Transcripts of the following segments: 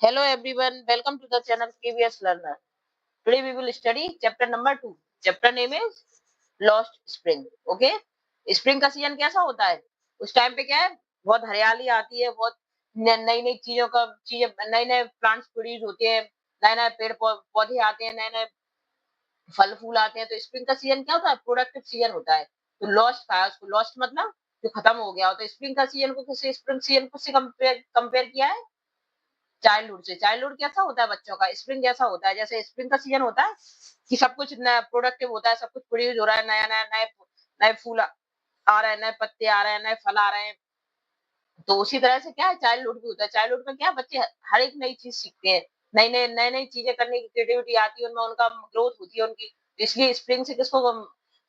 Hello everyone, welcome to the channel KVS Learner. Today we will study chapter number 2. Chapter name is Lost Spring. Okay? Spring का season कैसा होता है? उस time पे क्या है? बहुत हरियाली आती है, बहुत नई नई चीजें नए नए प्लांट्स प्रोड्यूस होते हैं, नए नए पेड़ पौधे आते हैं, नए नए फल फूल आते हैं। तो स्प्रिंग का सीजन क्या होता है? प्रोडक्टिव सीजन होता है। तो लॉस्ट था उसको, लॉस्ट मतलब जो खत्म हो गया हो। तो स्प्रिंग का सीजन को किससे, स्प्रिंग सीजन को से कंपेयर किया है चाइल्डहुड से। चाइल्डहुड कैसा होता है बच्चों का? स्प्रिंग जैसा होता है। जैसे स्प्रिंग का सीजन होता है कि सब कुछ नया प्रोडक्टिव होता है, सब कुछ प्रोड्यूस हो रहा है, नया नया नए नए फूल आ रहे हैं, नए पत्ते आ रहे हैं, नए फल आ रहे हैं। तो उसी तरह से क्या है, चाइल्डहुड भी होता है। चाइल्डहुड में क्या है, बच्चे हर एक नई चीज सीखते हैं, नई नई चीजें करने की क्रिएटिविटी आती है उनमें, उनका ग्रोथ होती है उनकी। तो इसलिए स्प्रिंग से किसको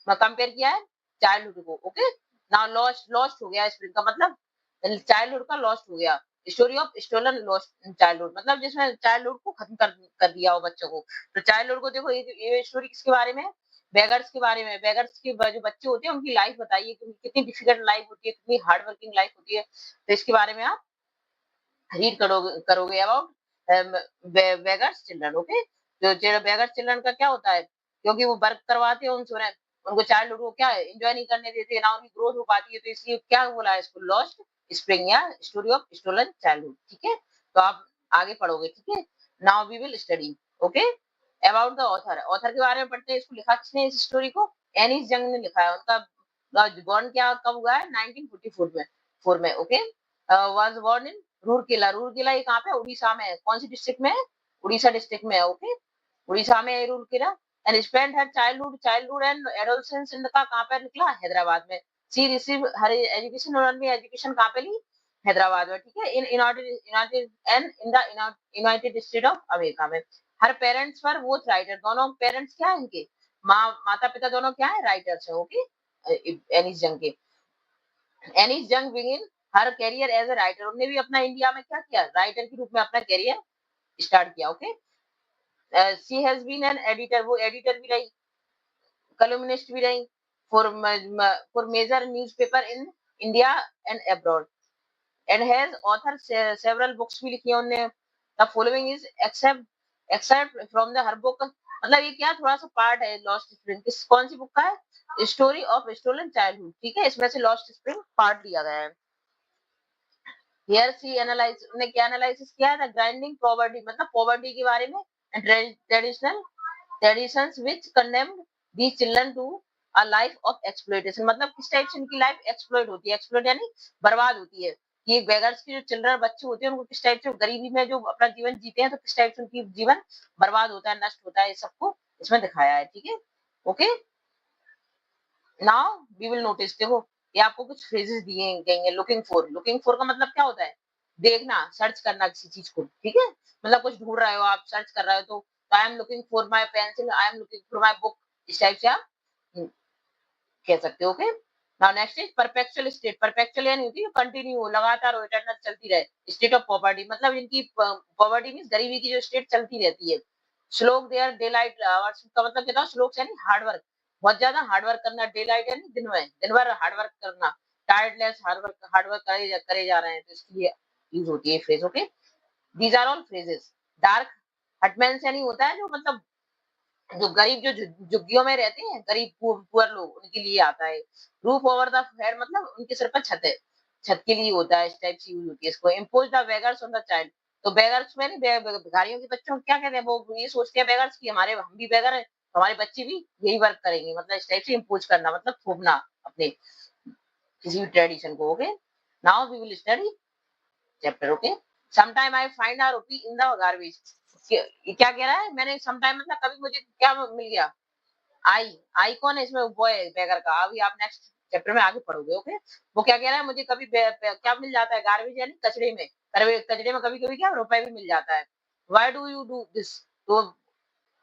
कंपेयर किया है? चाइल्डहुड को। ओके, नाउ लॉस्ट लॉस्ट हो गया स्प्रिंग का मतलब चाइल्डहुड का लॉस्ट हो गया। Story of stolen lost childhood मतलब जिसमें चाइल्डहुड को खत्म कर दिया हो बच्चों को। तो चाइल्डहुड को देखो, ये स्टोरी किसके बारे में है? बेगर्स के बारे में। बेगर्स के जो बच्चे होते हैं उनकी लाइफ बताइए कि कितनी डिफिकल्ट लाइफ होती है, कितनी हार्ड वर्किंग लाइफ होती है। तो इसके बारे में आप रीड करोगे करोगे अबाउट बेगर्स चिल्ड्रन। ओके, जो बेगर्स चिल्ड्रन का क्या होता है, क्योंकि वो वर्क करवाते हैं उनसे, उनको चाइल्डहुड को क्या है, एंजॉय नहीं करने देते ना, उनकी ग्रोथ हो पाती है। तो इसलिए क्या बोला है इसको, लॉस्ट स्प्रिंग या स्टोरी ऑफ स्टोलन चाइल्डहुड। ठीक है, तो आप आगे पढ़ोगे। ठीक है, now we will study. Okay, about the author. Author के बारे में पढ़ते हैं। इसको लिखा किसने इस स्टोरी को? एनिस जंग ने लिखा है। उनका बॉर्न क्या कब हुआ है? 1944 में। Okay, was born in Rourkela. Rourkela ये कहाँ पे? उड़ीसा में है। कौन सी डिस्ट्रिक्ट में है? उड़ीसा डिस्ट्रिक्ट में है। ओके, उड़ीसा में है Rourkela. And spent her childhood and adolescence in का कहाँ पे निकला? हैदराबाद में। शी रिसीव हर एजुकेशन, उन्होंने एजुकेशन कहाँ पे ली? हैदराबाद में। ठीक है, in United and in the United State of America में। Her parents were both writer. दोनों पेरेंट्स क्या है इनके? माता पिता दोनों क्या है? राइटर्स है। ओके, एनिस जंग के। Anees Jung begin her career as a writer. उन्होंने भी अपना इंडिया में क्या किया? राइटर के रूप में अपना करियर स्टार्ट किया। Okay, she has been an editor. वो एडिटर भी रही, कॉलमनिस्ट भी रही for major newspaper in India and abroad, and has author several books भी लिखी है उन्होंने। The following is except except from the her book. मतलब ये क्या थोड़ा सा पार्ट है लॉस्ट स्प्रिंग। किस कौन सी बुक का है? Story of stolen childhood. ठीक है, इसमें से लॉस्ट स्प्रिंग पार्ट लिया गया है। हियर सी एनालाइज, उन्होंने क्या एनालिसिस किया है? ग्राइंडिंग पॉवर्टी मतलब पॉवर्टी के बारे में, and traditional traditions which condemned the children to a life of exploitation. मतलब किस टाइप से इनकी लाइफ एक्सप्लॉइट होती है? एक्सप्लॉइट यानी बर्बाद होती है। कि बेगर्स के जो चिल्ड्रन बच्चे होते हैं उनको किस टाइप से गरीबी में जो अपना जीवन जीते हैं, तो किस टाइप से उनकी जीवन बर्बाद होता है, नष्ट होता है, ये सबको इसमें दिखाया है। ठीक है, okay, now we will notice. देखो, ये आपको कुछ फ्रेजेस दिए गए हैं। लुकिंग फॉर का मतलब क्या होता है? देखना, सर्च करना किसी चीज को। ठीक है, मतलब कुछ ढूंढ रहे हो आप, सर्च कर रहे हो, तो I am looking for my pencil, I am looking for my book, इस टाइप से आप कह सकते हो। Okay, now next is perpetual state. Perpetual यानी होती है कंटिन्यू हो, लगातार हो, इटर्नल चलती रहे। स्टेट ऑफ पॉवर्टी मतलब इनकी पॉवर्टी मींस गरीबी की जो स्टेट चलती रहती है। स्लोक देयर डे लाइट आवर्स का मतलब क्या था? स्लोक यानी हार्ड वर्क, बहुत ज्यादा हार्ड वर्क करना। डे लाइट यानी दिन भर हार्ड वर्क करना। टायर्डलेस हार्ड वर्क करे जा रहे हैं, तो इसके लिए यूज होती है phrase. Okay, these are all phrases. Dark हटमैन्स यानी होता है जो मतलब जो गरीब जो झुग्गियों में रहते हैं, गरीब पुअर लोग, उनके लिए आता है। रूफ ओवर द हेड मतलब उनके सिर पर छत है, छत के लिए होता है। इस टाइप से यूज होती है इसको। Impose the beggars on the child. तो बेगर्स में नहीं, भिखारियों के बच्चों को क्या कहते हैं? वो ये सोचते हैं बेगर्स की हमारे हम भी बेगर है, हमारे बच्चे भी यही वर्क करेंगे। मतलब इस टाइप से इम्पोज करना मतलब थोपना अपने किसी भी ट्रेडिशन को। Okay, now we will study chapter. Okay, sometime I find a rupee in the garbage. ये क्या कह रहा है? मैंने समटाइम मतलब कभी मुझे क्या मिल गया? आई। आई कौन है इसमें? बॉय है बेगर का। अभी आप नेक्स्ट चैप्टर में आगे पढ़ोगे। ओके, वो क्या कह रहा है? मुझे कभी क्या मिल जाता है? गार्बेज यानी कचरे में। कचरे में कभी कभी क्या रुपए भी मिल जाता है। Why do you do this? तो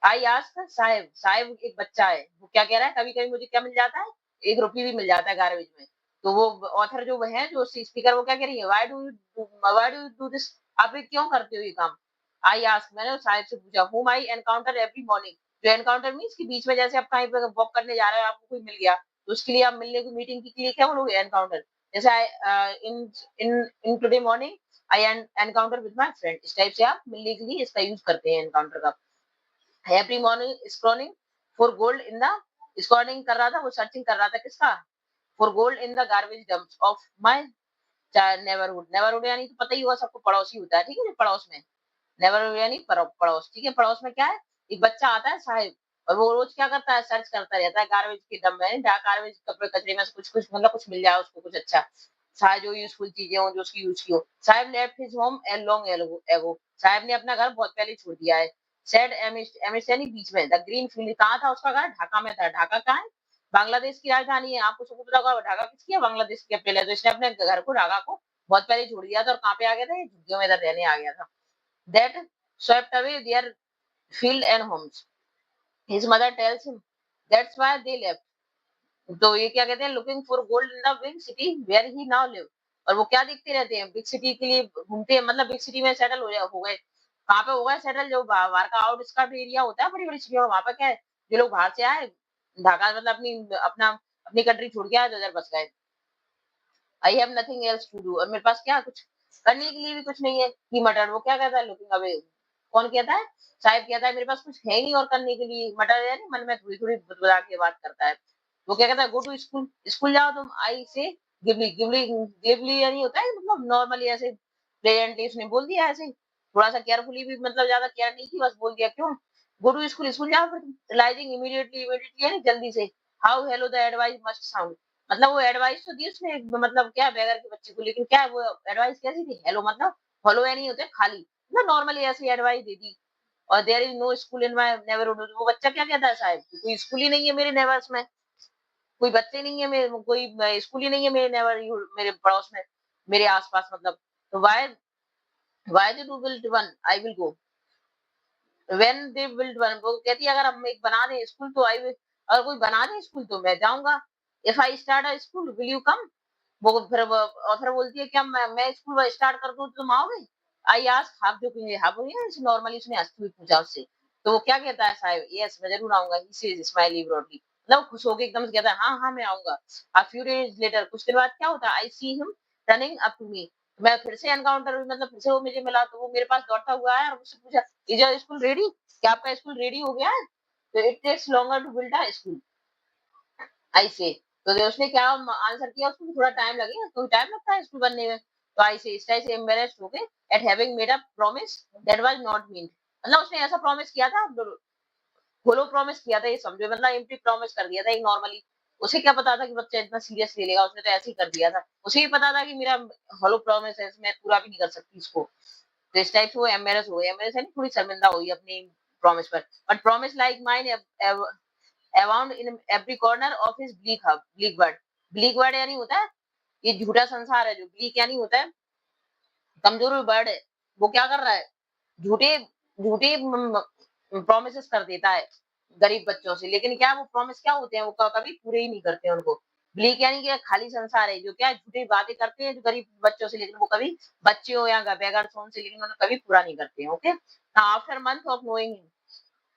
आई आस्क साहिब। साहिब एक बच्चा है, वो क्या कह रहा है? कभी कभी मुझे क्या मिल जाता है? एक रुपये भी मिल जाता है गार्बेज में। तो वो ऑथर जो है, जो स्पीकर, वो क्या कह रही है? Why do do this? आप ये क्यों करते हो ये काम? आई आस्क, मैंने साहिब से पूछा। हुम आई एनकाउंटर एवरी मॉर्निंग। जो एनकाउंटर मीन्स कि बीच में जैसे आप कहीं पे वॉक करने जा रहे हो, आपको कोई मिल गया, तो उसके लिए आप मिलने की मीटिंग के लिए क्या बोलोगे? एनकाउंटर। जैसे I in in in today morning I encounter with my friend. इस टाइप से आप मिलने के लिए इसका यूज करते हैं एनकाउंटर का। Every morning scrolling for gold in the, scrolling कर रहा था, वो सर्चिंग कर रहा था किसका, for gold in the garbage dumps of my neighbourhood. Neighbourhood यानी तो पता ही होगा सबको, पड़ोसी होता है, ठीक है, पड़ोस में। नेबरहुड यानी पड़ोस, ठीक है। पड़ोस में क्या है, एक बच्चा आता है साहिब, और वो रोज क्या करता है, सर्च करता रहता है गार्बेज के डम में, गार्बेज कचरे में से कुछ कुछ मतलब कुछ मिल जाए उसको, कुछ अच्छा शायद जो यूजफुल चीजें हो जो उसकी यूज की हो। Sahib left his home a long ago, Sahib ने अपना घर बहुत पहले छोड़ दिया है। सेड एमिस यानी बीच में, द ग्रीन फील्ड, कहाँ था उसका घर, ढाका में था। ढाका कहाँ है, बांग्लादेश की राजधानी है। आपको सबको पता होगा ढाका किसकी है, बांग्लादेश की है पहले। तो इसने अपने घर को, ढाका को बहुत पहले छोड़ दिया था, और कहाँ पे आ गया था, ये झुग्गियों में इधर रहने आ गया था। That swept away their field and homes. His mother tells him that's why they left. तो ये क्या कहते हैं, looking for gold in the big city where he now live। और वो क्या देखते रहते हैं, बिग सिटी के लिए घूमते हैं, मतलब बिग सिटी में सेटल हो गए। कहाँ पे हो गए सेटल, जो बाहर का आउटस्कर्ट एरिया होता है बड़ी बड़ी सिटियों में, वहां पे क्या है, जो लोग बाहर से आए, ढाका मतलब अपनी कंट्री छोड़ के आए, तो उधर बस गए। I have nothing else to do, और मेरे पास क्या कुछ करने के लिए भी कुछ नहीं है। ही मटर, वो क्या कहता है, लुकिंग अवे। कौन कहता है, साहिब कहता है मेरे पास कुछ है नहीं और करने के लिए। मटर यानी मन में थोड़ी थोड़ी बुदबुदा के बात करता है। वो क्या कहता है, गो टू स्कूल, स्कूल जाओ तुम। आई से गिबली, गिबली गिबली यानी होता है मतलब नॉर्मली ऐसे प्लेजेंटली उसने बोल दिया ऐसे ही। थोड़ा सा केयरफुली भी, मतलब ज्यादा केयर नहीं की, बस बोल दिया। क्यों, गो टू स्कूल, स्कूल जाओ फिर तुम। रियलाइजिंग इमीडिएटली, इमीडिएटली यानी जल्दी से। How hello the advice must sound, मतलब वो एडवाइस तो दी उसने, मतलब क्या बेगर के बच्चे को, लेकिन क्या वो एडवाइस कैसी थी, हेलो मतलब हेलो या नहीं होते खाली, मतलब नॉर्मली ऐसी एडवाइस दे दी। और there is no school in my neighbourhood, वो बच्चा क्या कहता है, साहब कोई स्कूल ही नहीं है मेरे नेबर्स में, कोई बच्चे नहीं है मेरे, कोई स्कूल ही नहीं है मेरे नेबरहुड, मेरे पड़ोस में, मेरे आसपास मतलब। तो why they do build one, I will go when they build one. वो कहती है अगर हम एक बना दें स्कूल तो आई विल, अगर कोई बना दे स्कूल तो मैं जाऊंगा। If I start a school will you come, और फिर बोलती है क्या मैं स्कूल स्टार्ट कर दूं तो तुम आओगे। I ask half jokingly, half normally उसने हंसते हुए पूछा उससे। तो वो क्या कहता है, साहब यस मैं जरूर आऊंगा। ही सेज स्माइली ब्रॉडली, मतलब खुश होकर एकदम से कहता है हाँ हाँ मैं आऊंगा। अ फ्यू डेज लेटर, कुछ दिन बाद क्या होता है, I see him running up to me, मैं फिर से एनकाउंटर, मतलब फिर से वो मुझे मिला, तो वो मेरे पास दौड़ता हुआ आया और मुझसे पूछा, इज योर स्कूल रेडी, क्या आपका स्कूल रेडी हो गया है। तो it takes longer to build a school, I say. तो उसने क्या आंसर किया, उसको थोड़ा टाइम लगेगा, तो टाइम लगता है स्कूल बनने में। तो आई से, इस टाइप से एम्बेरेस्ड हो गए eight having made a promise that was not mean, मतलब उसने ऐसा प्रॉमिस किया था, होलो प्रॉमिस किया था, ये समझो, मतलब एम्प्टी प्रॉमिस कर दिया था एक नॉर्मली। उसे क्या पता था कि बच्चा इतना सीरियस ले लेगा, उसने तो ऐसे ही कर दिया था। उसे ही पता था कि मेरा होलो प्रॉमिस है, मैं पूरा भी नहीं कर सकती इसको। तो इस टाइप से वो एम्बेरस हो गई, एम्बेरस है थोड़ी शर्मिंदा हुई अपनी प्रॉमिस पर। But promise like mine abound in every corner of his bleak hub, bleak word, bleak word यानी होता है ये झूठा संसार है, जो ब्लीक यानी होता है कमजोर बर्ड है। वो क्या कर रहा है, झूठे झूठे प्रोमिस कर देता है गरीब बच्चों से, लेकिन क्या वो प्रॉमिस क्या होते हैं, वो कभी पूरे ही नहीं करते हैं उनको। ब्लीक यानी कि खाली संसार है, जो क्या झूठी बातें करते हैं जो गरीब बच्चों से, लेकिन वो कभी बच्चे हो या बेगर सोन से, लेकिन उन्हें कभी पूरा नहीं करते हैं। Okay, after month of knowing him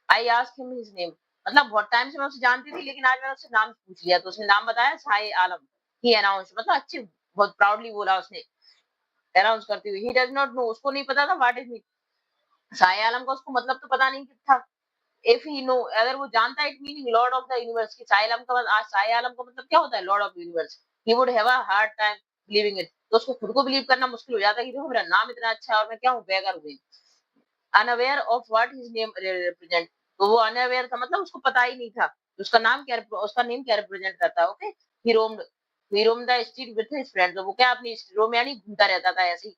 I asked him his name, मतलब बहुत टाइम से मैं उसे जानती थी, लेकिन आज मैंने उससे नाम पूछ लिया, तो उसने नाम बताया, साई आलम। ही अनाउंस, मतलब अच्छे बहुत प्राउडली बोला उसने, अनाउंस करते हुए। ही डज नॉट नो, उसको नहीं पता था व्हाट इज मीन, साई आलम का उसको मतलब तो पता नहीं था। इफ ही नो, अगर वो जानता है, it meaning Lord of the universe, की साई आलम का आज साई आलम का मतलब क्या होता है, Lord of universe. He would have a hard time believing it, तो उसको खुद को बिलीव करना मुश्किल हो जाता है कि देखो मेरा नाम इतना अच्छा है और मैं क्या हूँ, बेगर हूँ। Unaware of what his name represent, तो वो अनअवेयर था, मतलब उसको पता ही नहीं था उसका नाम क्या, उसका नेम क्या रिप्रेजेंट करता है। Okay, he roamed the street with his friends, वो क्या अपनी रोम यानी घूमता रहता था ऐसे ही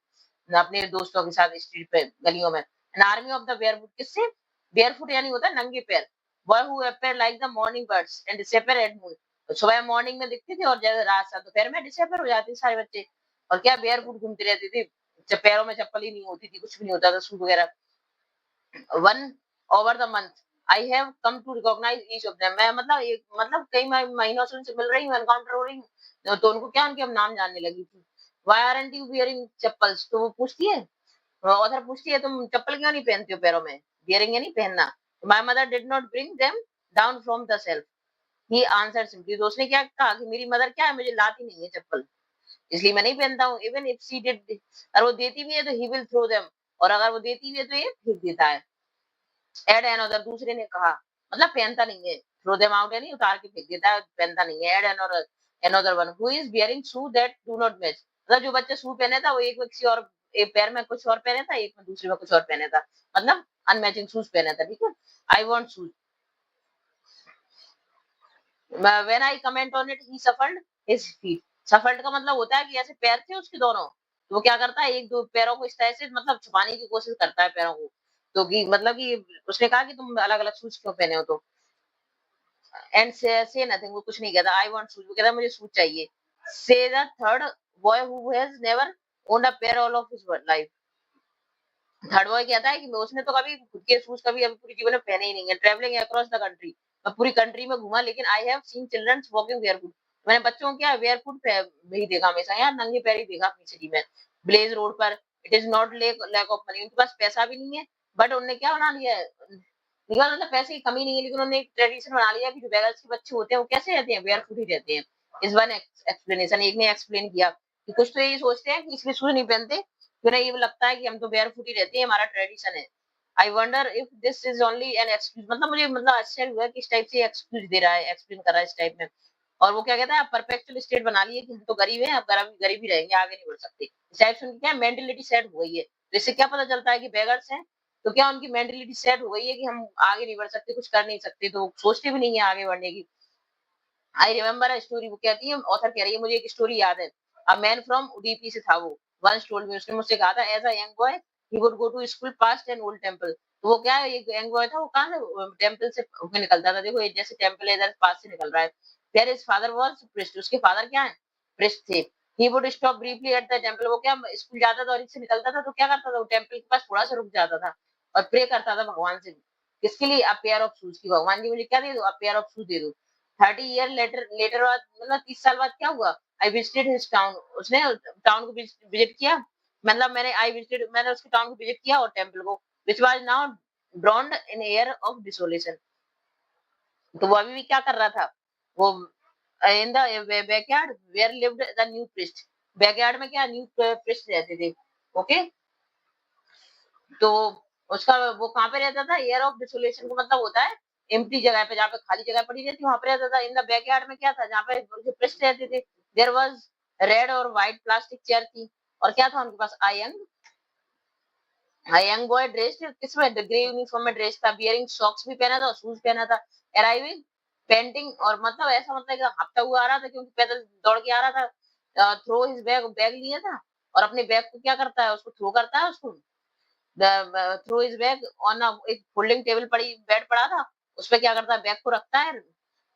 अपने दोस्तों के साथ स्ट्रीट पे, गलियों में। An army of the barefoot, किससे, बेयरफुट यानी होता है नंगे पैर। Boy who appear like the morning birds and disappear eight moon, तो सुबह मॉर्निंग में दिखते थे और जैसे रात सा दोपहर में डिसअपीयर हो जाते सारे बच्चे। और क्या बेयरफुट घूमते रहते थे, जब पैरों में चप्पल ही नहीं होती थी, कुछ भी नहीं होता था, शूज वगैरह। One over the month I have come to recognise each of them, मैं मतलब एक मतलब कई महीनों से उनसे मिल रही हूँ, एनकाउंटर हो रही हूँ, तो उनको क्या उनके हम नाम जानने लगी थी। Why aren't you wearing chappals, तो वो पूछती है, ऑथर पूछती है तुम चप्पल क्यों नहीं पहनते हो पैरों में, वियरिंग यानी पहनना। My mother did not bring them down from the self, he answered simply, तो उसने क्या कहा कि मेरी मदर क्या है, मुझे लाती नहीं है चप्पल। इसलिए मैं नहीं पहनता हूँ। इवन इफ शी डिड, अगर वो देती भी है तो ही विल थ्रो देम, और अगर वो देती भी है तो ये फेंक देता है। एड अनदर, दूसरे ने कहा, मतलब पहनता नहीं है। थ्रो देम आउट यानी उतार के फेंक देता है, पहनता नहीं है। And another, another one who is wearing shoe that do not match, मतलब जो बच्चा शू पहने था वो एक में किसी और, एक पैर में कुछ और पहने था, एक में दूसरे में कुछ और पहने था, मतलब अनमैचिंग शूज पहना था, ठीक है। I want shoes, when I comment on it he shuffled his feet. Shuffled का मतलब होता है कि ऐसे पैर थे उसके दोनों, तो वो क्या करता है, एक दो पैरों को इस तरह से मतलब छुपाने की कोशिश करता है पैरों को, तो कि मतलब कि उसने कहा कि तुम अलग अलग शूज क्यों पहने हो, तो एंड से नथिंग, वो कुछ नहीं कहता। आई वांट शूज, वो कहता मुझे शूज चाहिए। से the third boy who has never owned a pair all of his life. Third boy कहता है कि उसने तो कभी खुद के शूज कभी अभी पूरे जीवन में पहने ही नहीं है। ट्रैवलिंग अक्रॉस द कंट्री, मैं पूरी कंट्री में घूमा, लेकिन I have seen children walking barefoot, मैंने बच्चों को क्या बेयरफुट ही देखा, हमेशा यार नंगे पैर ही देखा अपनी सिटी में, ब्लेज रोड पर। It is not lack of money, उनके पास पैसा भी नहीं है, बट उन्होंने क्या बना लिया है, मतलब पैसे की कमी नहीं है, लेकिन उन्होंने एक ट्रेडिशन बना लिया कि जो बेगर्स के बच्चे होते हैं वो कैसे रहते हैं, बेयरफुट ही रहते हैं। इस वन एक्सप्लेनेशन, एक ने एक्सप्लेन किया कि कुछ तो ये सोचते हैं कि इसलिए शूज नहीं पहनते, तो उन्हें ये लगता है कि हम तो बेयरफुट ही रहते हैं, हमारा ट्रेडिशन है। आई wonder if this is only an excuse, मतलब मुझे मतलब आश्चर्य हुआ कि इस टाइप से एक्सक्यूज दे रहा है, एक्सप्लेन कर रहा है इस टाइप में। और वो क्या कहता है, परफेक्चुअल स्टेट बना लिए कि हम तो गरीब हैं, अब गरीब गरीब ही रहेंगे, आगे नहीं बढ़ सकते। इस टाइप से उनकी क्या मेंटेलिटी सेट हो गई है, तो इससे क्या पता चलता है कि बेगर्स हैं, तो क्या उनकी मेंटेलिटी सेट हो गई है कि हम आगे नहीं बढ़ सकते, कुछ कर नहीं सकते, तो सोचते भी नहीं है आगे बढ़ने की। आई रिमेम्बर अ स्टोरी, वो कहती है, ऑथर कह रही है मुझे एक स्टोरी याद है। अ मैन फ्रॉम उडीपी से था वो, वंस टोल्ड मी, उसने मुझसे कहा था, as a young boy he would go to school past an old temple. तो वो क्या है, एक यंग बॉय था, वो कहां से टेंपल से होके निकलता था, देखो ये जैसे टेंपल है इधर पास से निकल रहा है। There his father was priest, उसके फादर क्या है, प्रीस्ट थे। He would stop briefly at the temple, वो क्या स्कूल जाता था और इससे निकलता था तो क्या करता था, वो टेंपल के पास थोड़ा सा रुक जाता था और प्रे करता था भगवान से। किसके लिए, अ पेयर ऑफ शूज की, भगवान जी मुझे क्या दे दो, अ पेयर ऑफ शूज दे दो। 30 ईयर लेटर लेटर बाद, मतलब 30 साल बाद क्या हुआ, आई विजिटेड हिज टाउन, उसने टाउन को विजिट किया, मतलब मैंने उसके टाउन को विजिट किया और टेंपल को, which was now drowned in air of desolation. तो वो अभी भी क्या कर रहा था, वो in the backyard where lived the new priest, backyard में क्या न्यू प्रीस्ट रहते थे, ओके। तो उसका वो कहाँ पे रहता था, एयर ऑफ डिसोलेशन का मतलब होता है एम्प्टी जगह पे, जहाँ पे खाली जगह पड़ी रहती है वहां पे रहता था। इन द बैकयार्ड में क्या था, जहाँ पे जो प्रेस्ट रहते थे, देयर वाज रेड और व्हाइट प्लास्टिक चेयर थी, और क्या था उनके पास, यंग बॉय ड्रेस्ड किसमें, द ग्रे यूनिफॉर्म में ड्रेस था, बियरिंग सॉक्स भी पहना था और शूज पहना था। अराइविंग पेंटिंग, और मतलब ऐसा मतलब कि हफ्ता हुआ आ रहा था क्योंकि पैदल दौड़ के आ रहा था। थ्रो हिज बैग, बैग लिया था, और अपने बैग को क्या करता है, उसको थ्रो करता है उसको, throw his bag on a, एक फोल्डिंग टेबल पड़ी, बेड पड़ा था, उसपे क्या करता है, बैग को रखता है,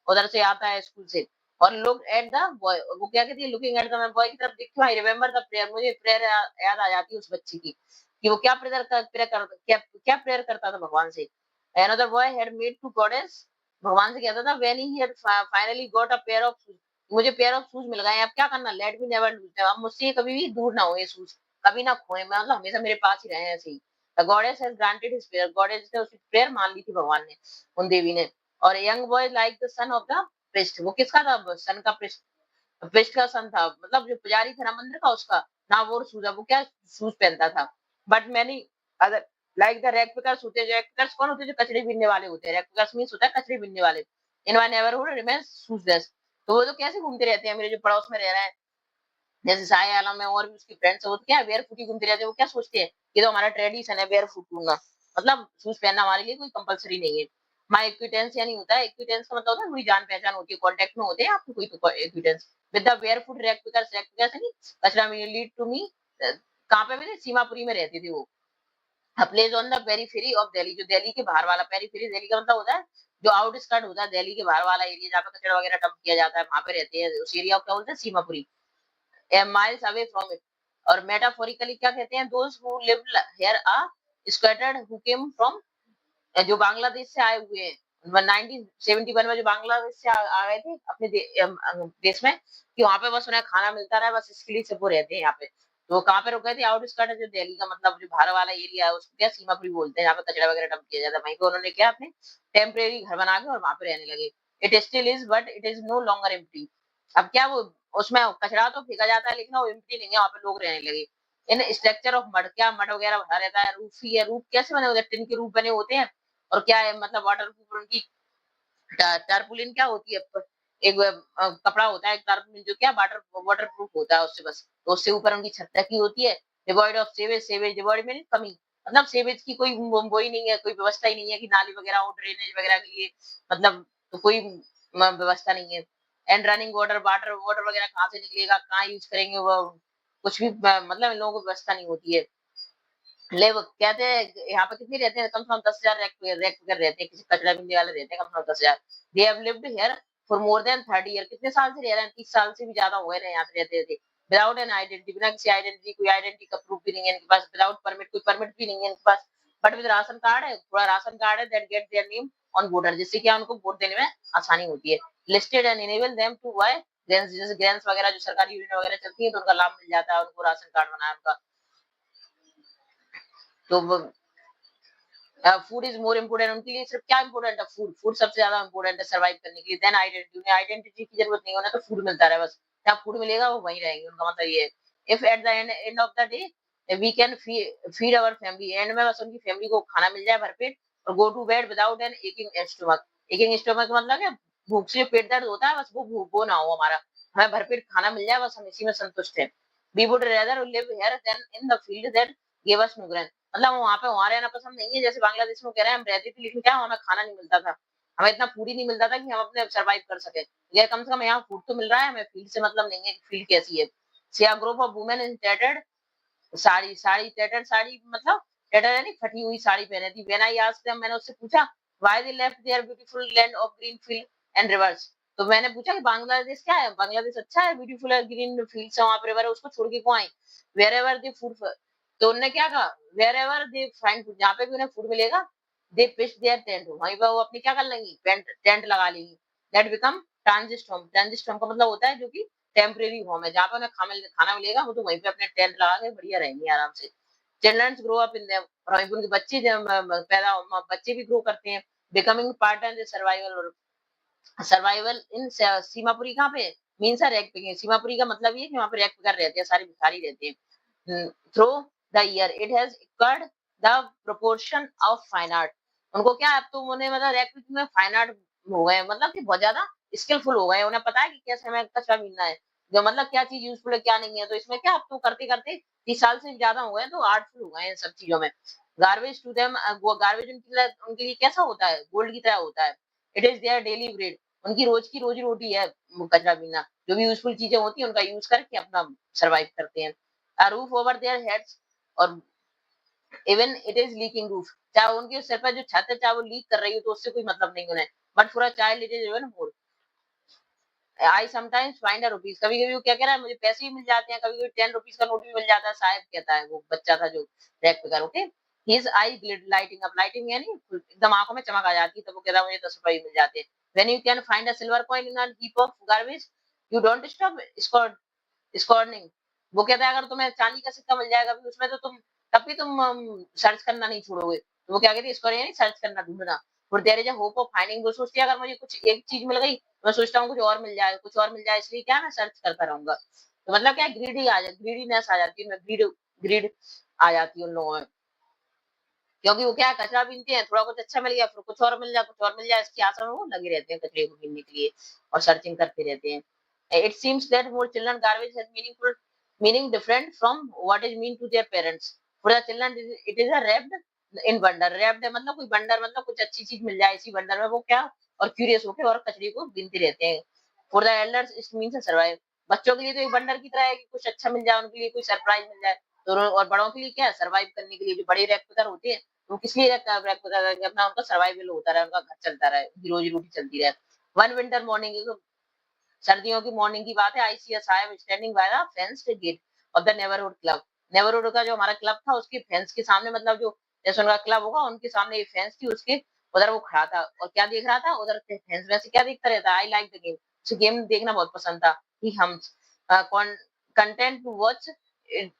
उधर से आता है स्कूल से, और लुक एट द बॉय, वो क्या कहती है, लुकिंग एट द बॉय की तरफ देखती हूँ, आई रिमेम्बर द प्रेयर, मुझे प्रेयर याद आ जाती है उस बच्चे की, कि वो क्या क्या प्रेयर करता था भगवान से। Another boy had made to goddess, भगवान से कहता था, when he had finally got a pair of shoes, मुझे पेयर ऑफ शूज मिल गए, अब क्या करना, लेट मी नेवर लूज, अब मुझसे ये कभी भी दूर ना हो ये शूज, कभी ना खोए, मैं मतलब हमेशा मेरे पास ही रहे ऐसे ही। The goddess has granted his prayer, goddess ने उसकी प्रेयर मान ली थी भगवान ने, उन देवी ने। और young boy like the son of the priest, वो किसका था, सन का प्रिस्ट, प्रिस्ट का सन था, मतलब जो पुजारी था ना मंदिर का उसका, ना वो शूज, वो क्या शूज पहनता था। But many other like the rag pickers होते हैं, रैग पिकर्स कौन होते हैं, जो कचरे बीनने वाले होते हैं, रैग पिकर्स मींस होता है कचरे बीनने वाले। इन माय नेबरहुड रिमेंस शूजलेस, तो वो तो कैसे घूमते रहते हैं, मेरे जो पड़ोस में रह रहे हैं, जैसे साय आलम है और भी उसके फ्रेंड्स है, वो तो क्या बेयर फुट ही घूमते रहते हैं, वो क्या सोचते हैं, ये तो हमारा ट्रेडिशन है बेयर फुट घूमना, मतलब शूज पहनना हमारे लिए कोई कंपलसरी नहीं है। माय एक्विटेंस यानी होता है, एक्विटेंस का मतलब होता है कोई जान पहचान होती है, कांटेक्ट में होते हैं आपको कोई तो acquaintance, with the bare foot rag pickers, rag pickers नहीं, कचरा में लीड टू मी, कहाँ पे भी थे, सीमापुरी में रहती थी वो, place on the periphery of Delhi, जो दिल्ली के बाहर वाला, पेरीफेरी दिल्ली का मतलब होता है जो आउटस्कर्ट होता है दिल्ली के बाहर वाला एरिया, जहाँ पे कचरा वगैरह डंप किया जाता है, वहां पे रहते हैं, उस एरिया को क्या बोलते हैं, Seemapuri, miles away from it। और मेटाफोरिकली क्या कहते हैं, those who live here are scattered who came from, जो बांग्लादेश से आए हुए हैं, 1971 में जो बांग्लादेश से आ गए थे अपने देश में, कि वहां पे बस उन्हें खाना मिलता रहा, बस इसके लिए सब वो रहते हैं यहाँ पे। तो वो कहाँ पे रुक गए थे, आउटस्कर्ट, जो दिल्ली का मतलब जो बाहर वाला एरिया है उसको क्या सीमापुरी बोलते हैं, जहाँ पे कचरा वगैरह डंप किया जाता है, वहीं पे उन्होंने क्या अपने टेम्परेरी घर बना के और वहां पे रहने लगे। It still is but it is no longer empty, अब क्या वो उसमें कचरा तो फेंका जाता है लेकिन वो एम्प्टी नहीं है, वहाँ पे लोग रहने लगे। इन स्ट्रक्चर ऑफ मड, क्या मड वगैरह भरा रहता है। रूफ ही है, रूफ कैसे बने होते हैं, टिन के रूफ बने होते हैं। और क्या है मतलब वाटर प्रूफ उनकी टारपुलिन क्या होती है, एक कपड़ा होता है, एक टारपुलिन जो क्या वाटर वाटर प्रूफ होता है उससे, बस तो उससे ऊपर उनकी छत ढकी होती है। Devoid of sewage, sewage devoid में कमी, मतलब सेवेज की कोई वो ही नहीं है, कोई व्यवस्था ही नहीं है कि नाली वगैरह हो, ड्रेनेज वगैरह के लिए मतलब तो कोई व्यवस्था नहीं है। And running water, water water वगैरह कहाँ से निकलेगा, कहाँ यूज करेंगे वो, कुछ भी मतलब इन लोगों को व्यवस्था नहीं होती है। लेव कहते हैं यहाँ पे कितने रहते हैं, कम से कम 10,000 रैक रैक वगैरह रहते हैं, किसी कचरा बिनने वाले रहते हैं कम से कम 10,000। They have lived here for more than 30 year, कितने साल से रह रहे हैं, 30 साल से भी ज्यादा हो गए हैं यहाँ पे रहते थे। विदाउट एन आइडेंटिटी, बिना किसी आइडेंटिटी, कोई आइडेंटिटी का प्रूफ भी नहीं है इनके पास। विदाउट परमिट, कोई परमिट भी नहीं है इनके पास। बट विद राशन कार्ड है, थोड़ा राशन कार्ड है, that get their name on voter, जिससे क्या उनको वोट देने में आसानी होती है। Listed and enable them to buy grains, जैसे ग्रेन्स वगैरह जो सरकारी यूनियन वगैरह चलती है तो उनका लाभ मिल जाता है, उनको राशन कार्ड बनाया उनका। तो फूड इज मोर इम्पोर्टेंट, उनके लिए सिर्फ क्या इम्पोर्टेंट है, फूड, फूड सबसे ज्यादा इम्पोर्टेंट है सर्वाइव करने के लिए। देन आइडेंटिटी, उन्हें आइडेंटिटी की जरूरत नहीं, उन्हें तो फूड मिलता रहे बस, जहाँ फूड मिलेगा वो वहीं रहेंगे, उनका मतलब ये है। If at the end of the day we can feed our family, end में बस उनकी फैमिली को खाना मिल जाए भरपेट, और go to bed without an aching stomach. Aching stomach मतलब क्या, भूख से पेट दर्द होता है, बस वो भूख वो ना हो हमारा, हमें भरपेट खाना मिल जाए, बस हम इसी में संतुष्ट हैं। We would rather live here than in the field that give us nutrient, मतलब वहाँ पे वहाँ रहना पसंद नहीं है, जैसे बांग्लादेश में कह रहे हैं हम रहते थे लेकिन क्या हमें खाना नहीं मिलता था, हमें इतना फूड ही नहीं मिलता था कि हम अपने सर्वाइव कर सके। ये कम से कम यहाँ फूड तो मिल रहा है, हमें फील्ड से मतलब नहीं है कि फील्ड कैसी है। Siya group of women in tattered sari, sari tattered sari मतलब टैटर्ड यानी फटी हुई साड़ी पहने थी। व्हेन आई आस्क्ड देम, मैंने उससे पूछा why they left their beautiful land of green field and rivers, तो मैंने पूछा कि बांग्लादेश क्या है, बांग्लादेश अच्छा है, ब्यूटीफुल है, ग्रीन फील्ड्स है, वहां पर रिवर है, उसको छोड़ के क्यों आई। वेयर एवर दे फूड, तो उन्होंने क्या कहा, where ever they find food, जहाँ पे भी उन्हें फूड मिलेगा, दे पिच देयर टेंट, वहीं पर वो अपनी क्या कर लेंगी, टेंट टेंट लगा लेंगी। दैट बिकम ट्रांजिस्ट होम, ट्रांजिस्ट होम का मतलब होता है जो कि टेम्परेरी होम है, जहाँ पे उन्हें खाना मिलेगा वो तो वहीं पे अपने टेंट लगा के बढ़िया रहेंगे आराम से। Children grow up in them, और वहीं पे उनके बच्चे जब बच्चे भी ग्रो करते हैं। Becoming part and survival, survival इन सीमापुरी कहाँ पे मीन्स है रैक पिकिंग, सीमापुरी का मतलब ये है कि वहाँ पे रैक पिकर रहते हैं, सारे भिखारी रहते हैं। Through the year it has acquired the proportion of fine art, उनको क्या अब तो उन्हें मतलब रैक पिकिंग में फाइन आर्ट हो गए, मतलब कि बहुत ज्यादा स्किलफुल हो गए, उन्हें पता है कि कैसे हमें कचरा बीनना है, जो मतलब क्या चीज यूजफुल है क्या नहीं है, तो इसमें क्या अब तो करते करते 30 साल से भी ज्यादा हो गए तो आर्टफुल हो गए हैं इन सब चीजों में। गार्बेज टू देम, गार्बेज उनके लिए कैसा होता है, गोल्ड की तरह होता है। It is their daily bread, उनकी रोज की रोजी रोटी है कचरा बीनना, जो भी यूजफुल चीजें होती है उनका यूज करके अपना सर्वाइव करते हैं। A roof over their heads, और even it is leaking roof, चाहे उनके सिर पर जो छत है चाहे वो लीक कर रही हो तो उससे कोई मतलब नहीं उन्हें, but for a child it is even more. I sometimes find a rupees, कभी कभी वो क्या कह रहा है, मुझे पैसे भी मिल जाते हैं, कभी कभी 10 रुपीज का नोट भी मिल जाता है, साहब कहता है वो बच्चा था जो रैक पे कर, ओके। हिज आई लाइटिंग अप, लाइटिंग यानी एकदम आंखों में चमक आ जाती है, तो वो कहता है मुझे 10 रुपए भी मिल जाते हैं। When you can find a silver coin in a heap of garbage, you don't stop scorning, वो कहता है अगर तुम्हें चांदी का सिक्का मिल जाएगा भी उसमें तो तुम तब भी तुम सर्च करना नहीं छोड़ोगे, तो वो क्या कहती है, स्कॉर यानी सर्च करना, ढूंढना। और there is a hope of finding, वो सोचती है अगर मुझे कुछ एक चीज मिल गई, मैं सोचता हूँ कुछ और मिल जाए, कुछ और मिल जाए, इसलिए क्या मैं सर्च करता रहूंगा। तो मतलब क्या ग्रीडी आ जाती, ग्रीडीनेस आ जाती है, ग्रीड ग्रीड आ जाती है उन लोगों में, क्योंकि वो क्या कचरा बीनते हैं, थोड़ा कुछ अच्छा मिल गया फिर कुछ और मिल जाए, कुछ और मिल जाए, इसकी आशा में वो लगे रहते हैं कचरे को बीनने के लिए और सर्चिंग करते रहते हैं। It seems that more children garbage has meaningful meaning different from what is mean to their parents, for the children it is a wrapped in wonder, wrapped मतलब कोई बंडर मतलब कुछ अच्छी चीज मिल जाए इसी बंडर में, वो क्या और क्यूरियस होके और कचरे को बीनते रहते हैं। For the elders it means a survive, बच्चों के लिए तो एक बंडर की तरह है कि कुछ अच्छा मिल जाए, उनके लिए कोई सरप्राइज मिल जाए, तो और बड़ों के लिए क्या सर्वाइव करने के लिए जो बड़े रैप होते हैं वो किस लिए रहता है, ब्रेक पता कि अपना उनका सर्वाइवल होता रहे, उनका घर चलता रहे, उनकी रोजी रोटी चलती रहे। वन विंटर मॉर्निंग, सर्दियों की मॉर्निंग की बात है, I see S I standing by the fenced gate of the neighbourhood club, neighbourhood का जो हमारा क्लब था उसके फेंस के सामने, मतलब जो जैसे उनका क्लब होगा उनके सामने एक फेंस थी, उसके उधर वो खड़ा था और क्या देख रहा था, उधर फेंस में से क्या देखता रहता, आई लाइक द गेम, उसे गेम देखना बहुत पसंद था। ही हम content to watch it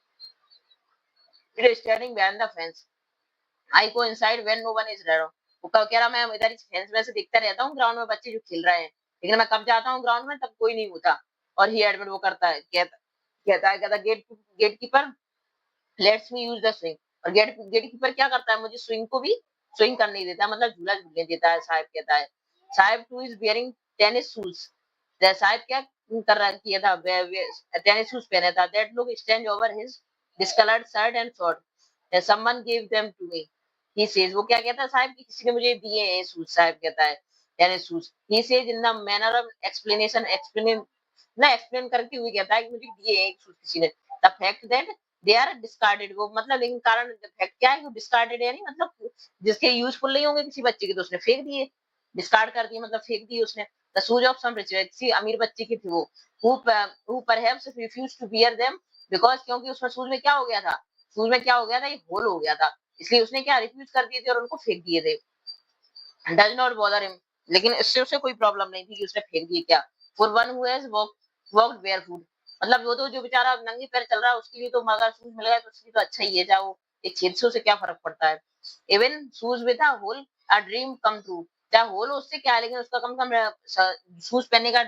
standing behind the fence, I go inside when no one is there, वो कह रहा मैं इधर फेंस में से देखता रहता हूँ ग्राउंड में बच्चे जो खेल रहे हैं, लेकिन मैं कब जाता हूँ ग्राउंड में तब कोई नहीं होता, और ही एडमिट वो करता है, कहता gatekeeper lets me use the swing. और गेट कीपर क्या करता है, मुझे स्विंग को भी स्विंग करने नहीं देता, मतलब झूला झूलने देता है। साहब कहता है साहब two is wearing tennis shoes. साहब क्या कर रहा किया था, टेनिस शूज पहने था। That look stand over his discoloured shirt and short someone give them to me. He says, वो क्या कहता है साहब कि किसी ने मुझे दिए हैं शूज। साहब कहता है tennis shoes. He says in the manner of explanation, explain करके हुए कहता है कि मुझे दिए हैं शूज किसी ने। The fact that they are discarded, वो मतलब लेकिन कारण फैक्ट क्या है, डिस्कार्डेड है, नहीं मतलब जिसके यूजफुल नहीं होंगे किसी बच्चे के तो उसने फेंक दिए, डिस्कार्ड कर दिए, मतलब फेंक दिए उसने। The shoes of some rich, किसी अमीर बच्चे की थी वो, who perhaps refuse to wear them because, क्योंकि उसमें शूज में क्या हो गया था, शूज में क्या हो गया था, एक होल हो गया था, इसलिए उसने क्या रिफ्यूज कर दिए थे और उनको फेंक दिए थे। डज नॉट बॉदर हिम, लेकिन इससे उसे कोई प्रॉब्लम नहीं थी कि उसने फेंक दिए क्या। For one who has walked barefoot, मतलब वो तो जो बेचारा नंगे पैर चल रहा है उसके लिए तो अगर शूज मिल गया तो उसके लिए तो अच्छा ही है, चाहे वो एक छेद से उसे क्या फर्क पड़ता है। Even shoes with a hole a dream come true, चाहे होल उससे क्या है, लेकिन उसका कम से कम शूज पहनने का,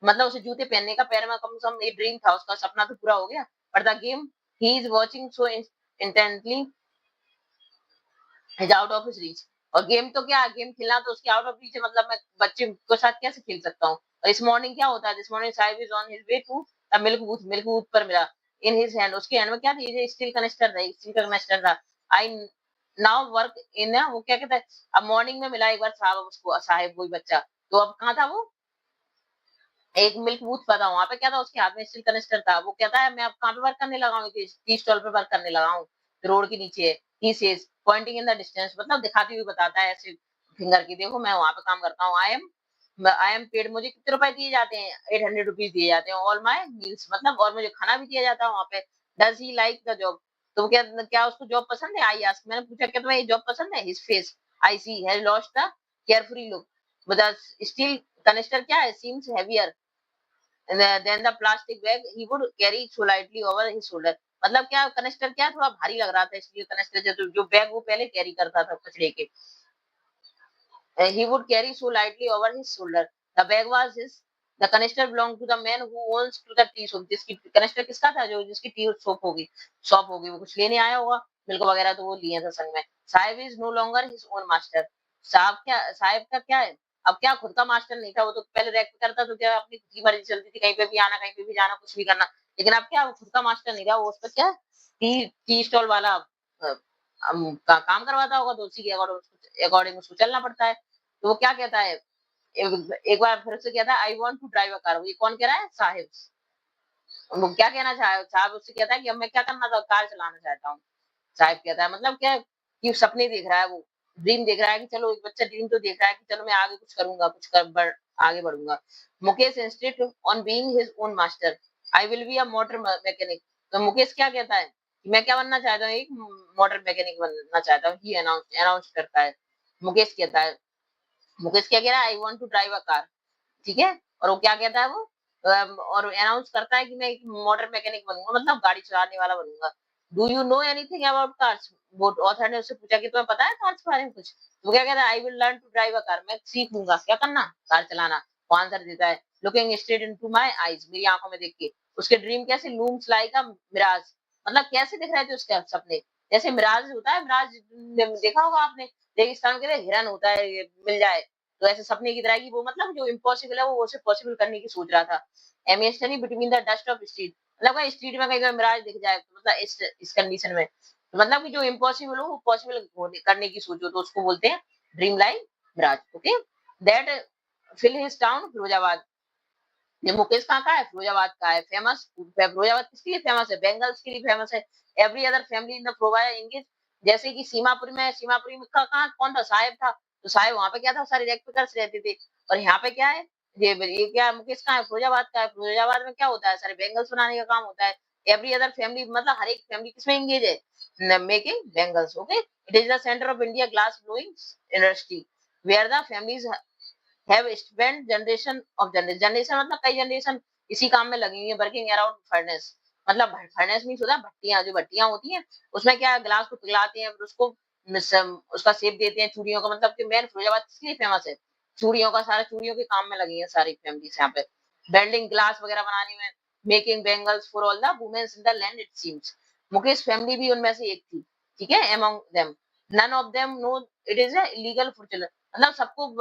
मतलब उसे जूते पहनने का पैर में कम से कम एक ड्रीम था, उसका सपना तो पूरा हो गया। पर the game he is watching so intently is out of his reach. और गेम तो क्या, गेम खेलना तो उसके आउट ऑफ रीच है, मतलब मैं बच्चे के साथ कैसे खेल सकता हूँ। और इस मॉर्निंग क्या होता है, this morning Saheb is on his way to milk booth, milk booth पर मिला। इन हिज हैंड, उसके हैंड में क्या थी, स्टील कनेस्टर था, स्टील का कनेस्टर था। आई नाउ वर्क इन, वो क्या कहता है, अब मॉर्निंग में मिला एक बार साहब उसको, साहिब वही बच्चा, तो अब कहाँ था वो, एक मिल्क बूथ पर था, वहां पे क्या था, उसके हाथ में स्टील कनेस्टर था। वो कहता है मैं अब कहाँ पे वर्क करने लगा हूँ, टी स्टॉल पे वर्क करने लगा हूँ, रोड के नीचे है। He says pointing in the distance, मतलब दिखाते हुए बताता है ऐसे फिंगर की, देखो मैं वहां पे काम करता हूँ। आई एम पेड, मुझे कितने रुपए दिए जाते हैं, 800 रुपीज दिए जाते हैं, ऑल माई मील्स, मतलब और मुझे खाना भी दिया जाता है वहां पे। Does he like the job, तो क्या क्या उसको जॉब पसंद है, आई आस्क, मैंने पूछा क्या तुम्हें ये जॉब पसंद है। His face I see has lost the carefree look, but steel canister क्या है, seems heavier then the plastic bag he would carry so lightly over his shoulder, मतलब क्या कनेस्टर क्या थोड़ा भारी लग रहा था, इसलिए कनेस्टर जो बैग वो पहले कैरी करता था कचड़े के, he would carry so lightly over his shoulder, the bag was his, the canister belonged to the man who owns to the tea shop, जिसकी कनेस्टर किसका था, जो जिसकी टी शॉप होगी, वो कुछ लेने आया होगा, मिल्क वगैरह तो वो लिए था संग में। Saheb is no longer his own master, Saheb का क्या है, अब क्या खुद का मास्टर नहीं था, वो तो पहले रैक पे करता तो क्या अपनी खुद की मर्जी चलती थी, कहीं पे भी आना, कहीं पे भी जाना, कुछ भी करना। लेकिन अब क्या, वो खुद का मास्टर नहीं रहा, वो उस पर क्या टी स्टॉल वाला काम करवाता होगा, तो उसी के अकॉर्डिंग उसको चलना पड़ता है। तो वो क्या कहता है, एक बार फिर से कहता है I want to drive a car, ये कौन कह रहा है, साहिब। वो क्या कहना चाहे, साहब उससे कहता है कि अब मैं क्या करना था, कार चलाना चाहता हूँ। साहिब कहता है मतलब क्या कि सपने देख रहा है वो, ड्रीम देख रहा है कि चलो एक बच्चा ड्रीम तो देख रहा है कि चलो मैं आगे कुछ करूंगा, आगे बढ़ूंगा। Mukesh instead on being his own master I will be a motor mechanic, तो मुकेश क्या कहता है कि मैं क्या बनना चाहता हूँ, एक मोटर मैकेनिक बनना चाहता हूँ, ही अनाउंस करता है। मुकेश कहता है, मुकेश क्या कह रहा है, I want to drive a car, ठीक है। और वो क्या कहता है वो, और अनाउंस करता है कि मैं एक मोटर मैकेनिक बनूंगा, मतलब गाड़ी चलाने वाला बनूंगा। Do you know anything about cars, वो ऑथर ने उससे पूछा कि तुम्हें पता है कार्स के बारे में कुछ, तो वो क्या कहता है, I will learn to drive a car, मैं सीखूंगा क्या करना, कार चलाना। वो आंसर देता है, looking straight into my eyes, मेरी आंखों में देख के। उसके ड्रीम कैसे लूम्स लाइक अ मिराज, मतलब कैसे दिख रहे थे उसके सपने, जैसे मिराज होता है, मिराज देखा होगा आपने, रेगिस्तान के लिए हिरन होता है, ये मिल जाए तो ऐसे सपने की तरह की, वो मतलब जो इम्पॉसिबल है वो उसे पॉसिबल करने की सोच रहा था। एमिएस्टनी between the dust of street, मतलब कहीं स्ट्रीट में कहीं मिराज दिख जाए, तो मतलब इस कंडीशन में, तो मतलब कि जो इम्पॉसिबल हो वो पॉसिबल करने की सोचो, तो उसको बोलते हैं dream like mirage. Okay, that fill his town Firozabad, ये मुकेश कहाँ का है, फिरोजाबाद का है। फेमस, फिरोजाबाद किसके लिए फेमस है, बेंगल्स के लिए फेमस है। Every other family in the प्रोवाया इंगेज, जैसे कि सीमापुरी में कहाँ कौन था, साहिब था, तो साहिब वहां पे क्या था, सारे रेक्टिकल्स रहते थे। और यहाँ पे क्या है, ये क्या मुकेश कहाँ है, फिरोजाबाद का है। फिरोजाबाद में क्या होता है, सारे बेंगल्स बनाने का काम होता है। एवरी अदर फैमिली, मतलब हर एक फैमिली किसमें इंगेज है, making bangles. Okay, it is the centre of India glass blowing industry, where the families have spent generation मतलब कई जनरेशन इसी काम में लगी हुई है, वर्किंग अराउंड फर्नेस, मतलब फर्नेस मींस होता है भट्टियां, जो भट्टियां होती हैं उसमें क्या ग्लास को पिघलाते हैं, फिर उसको उसका शेप देते हैं चूड़ियों का, मतलब कि मेन फिरोजाबाद किसके लिए फेमस है, चूड़ियों का, सारा चूड़ियों के काम में लगी है सारी फैमिलीज यहाँ पे। बिल्डिंग ग्लास वगैरह बनाने में, making bangles for all the womens in the land it seems. Mukesh family भी उनमें से एक थी, ठीक है, among them. None of them know it is illegal for children, मतलब सबको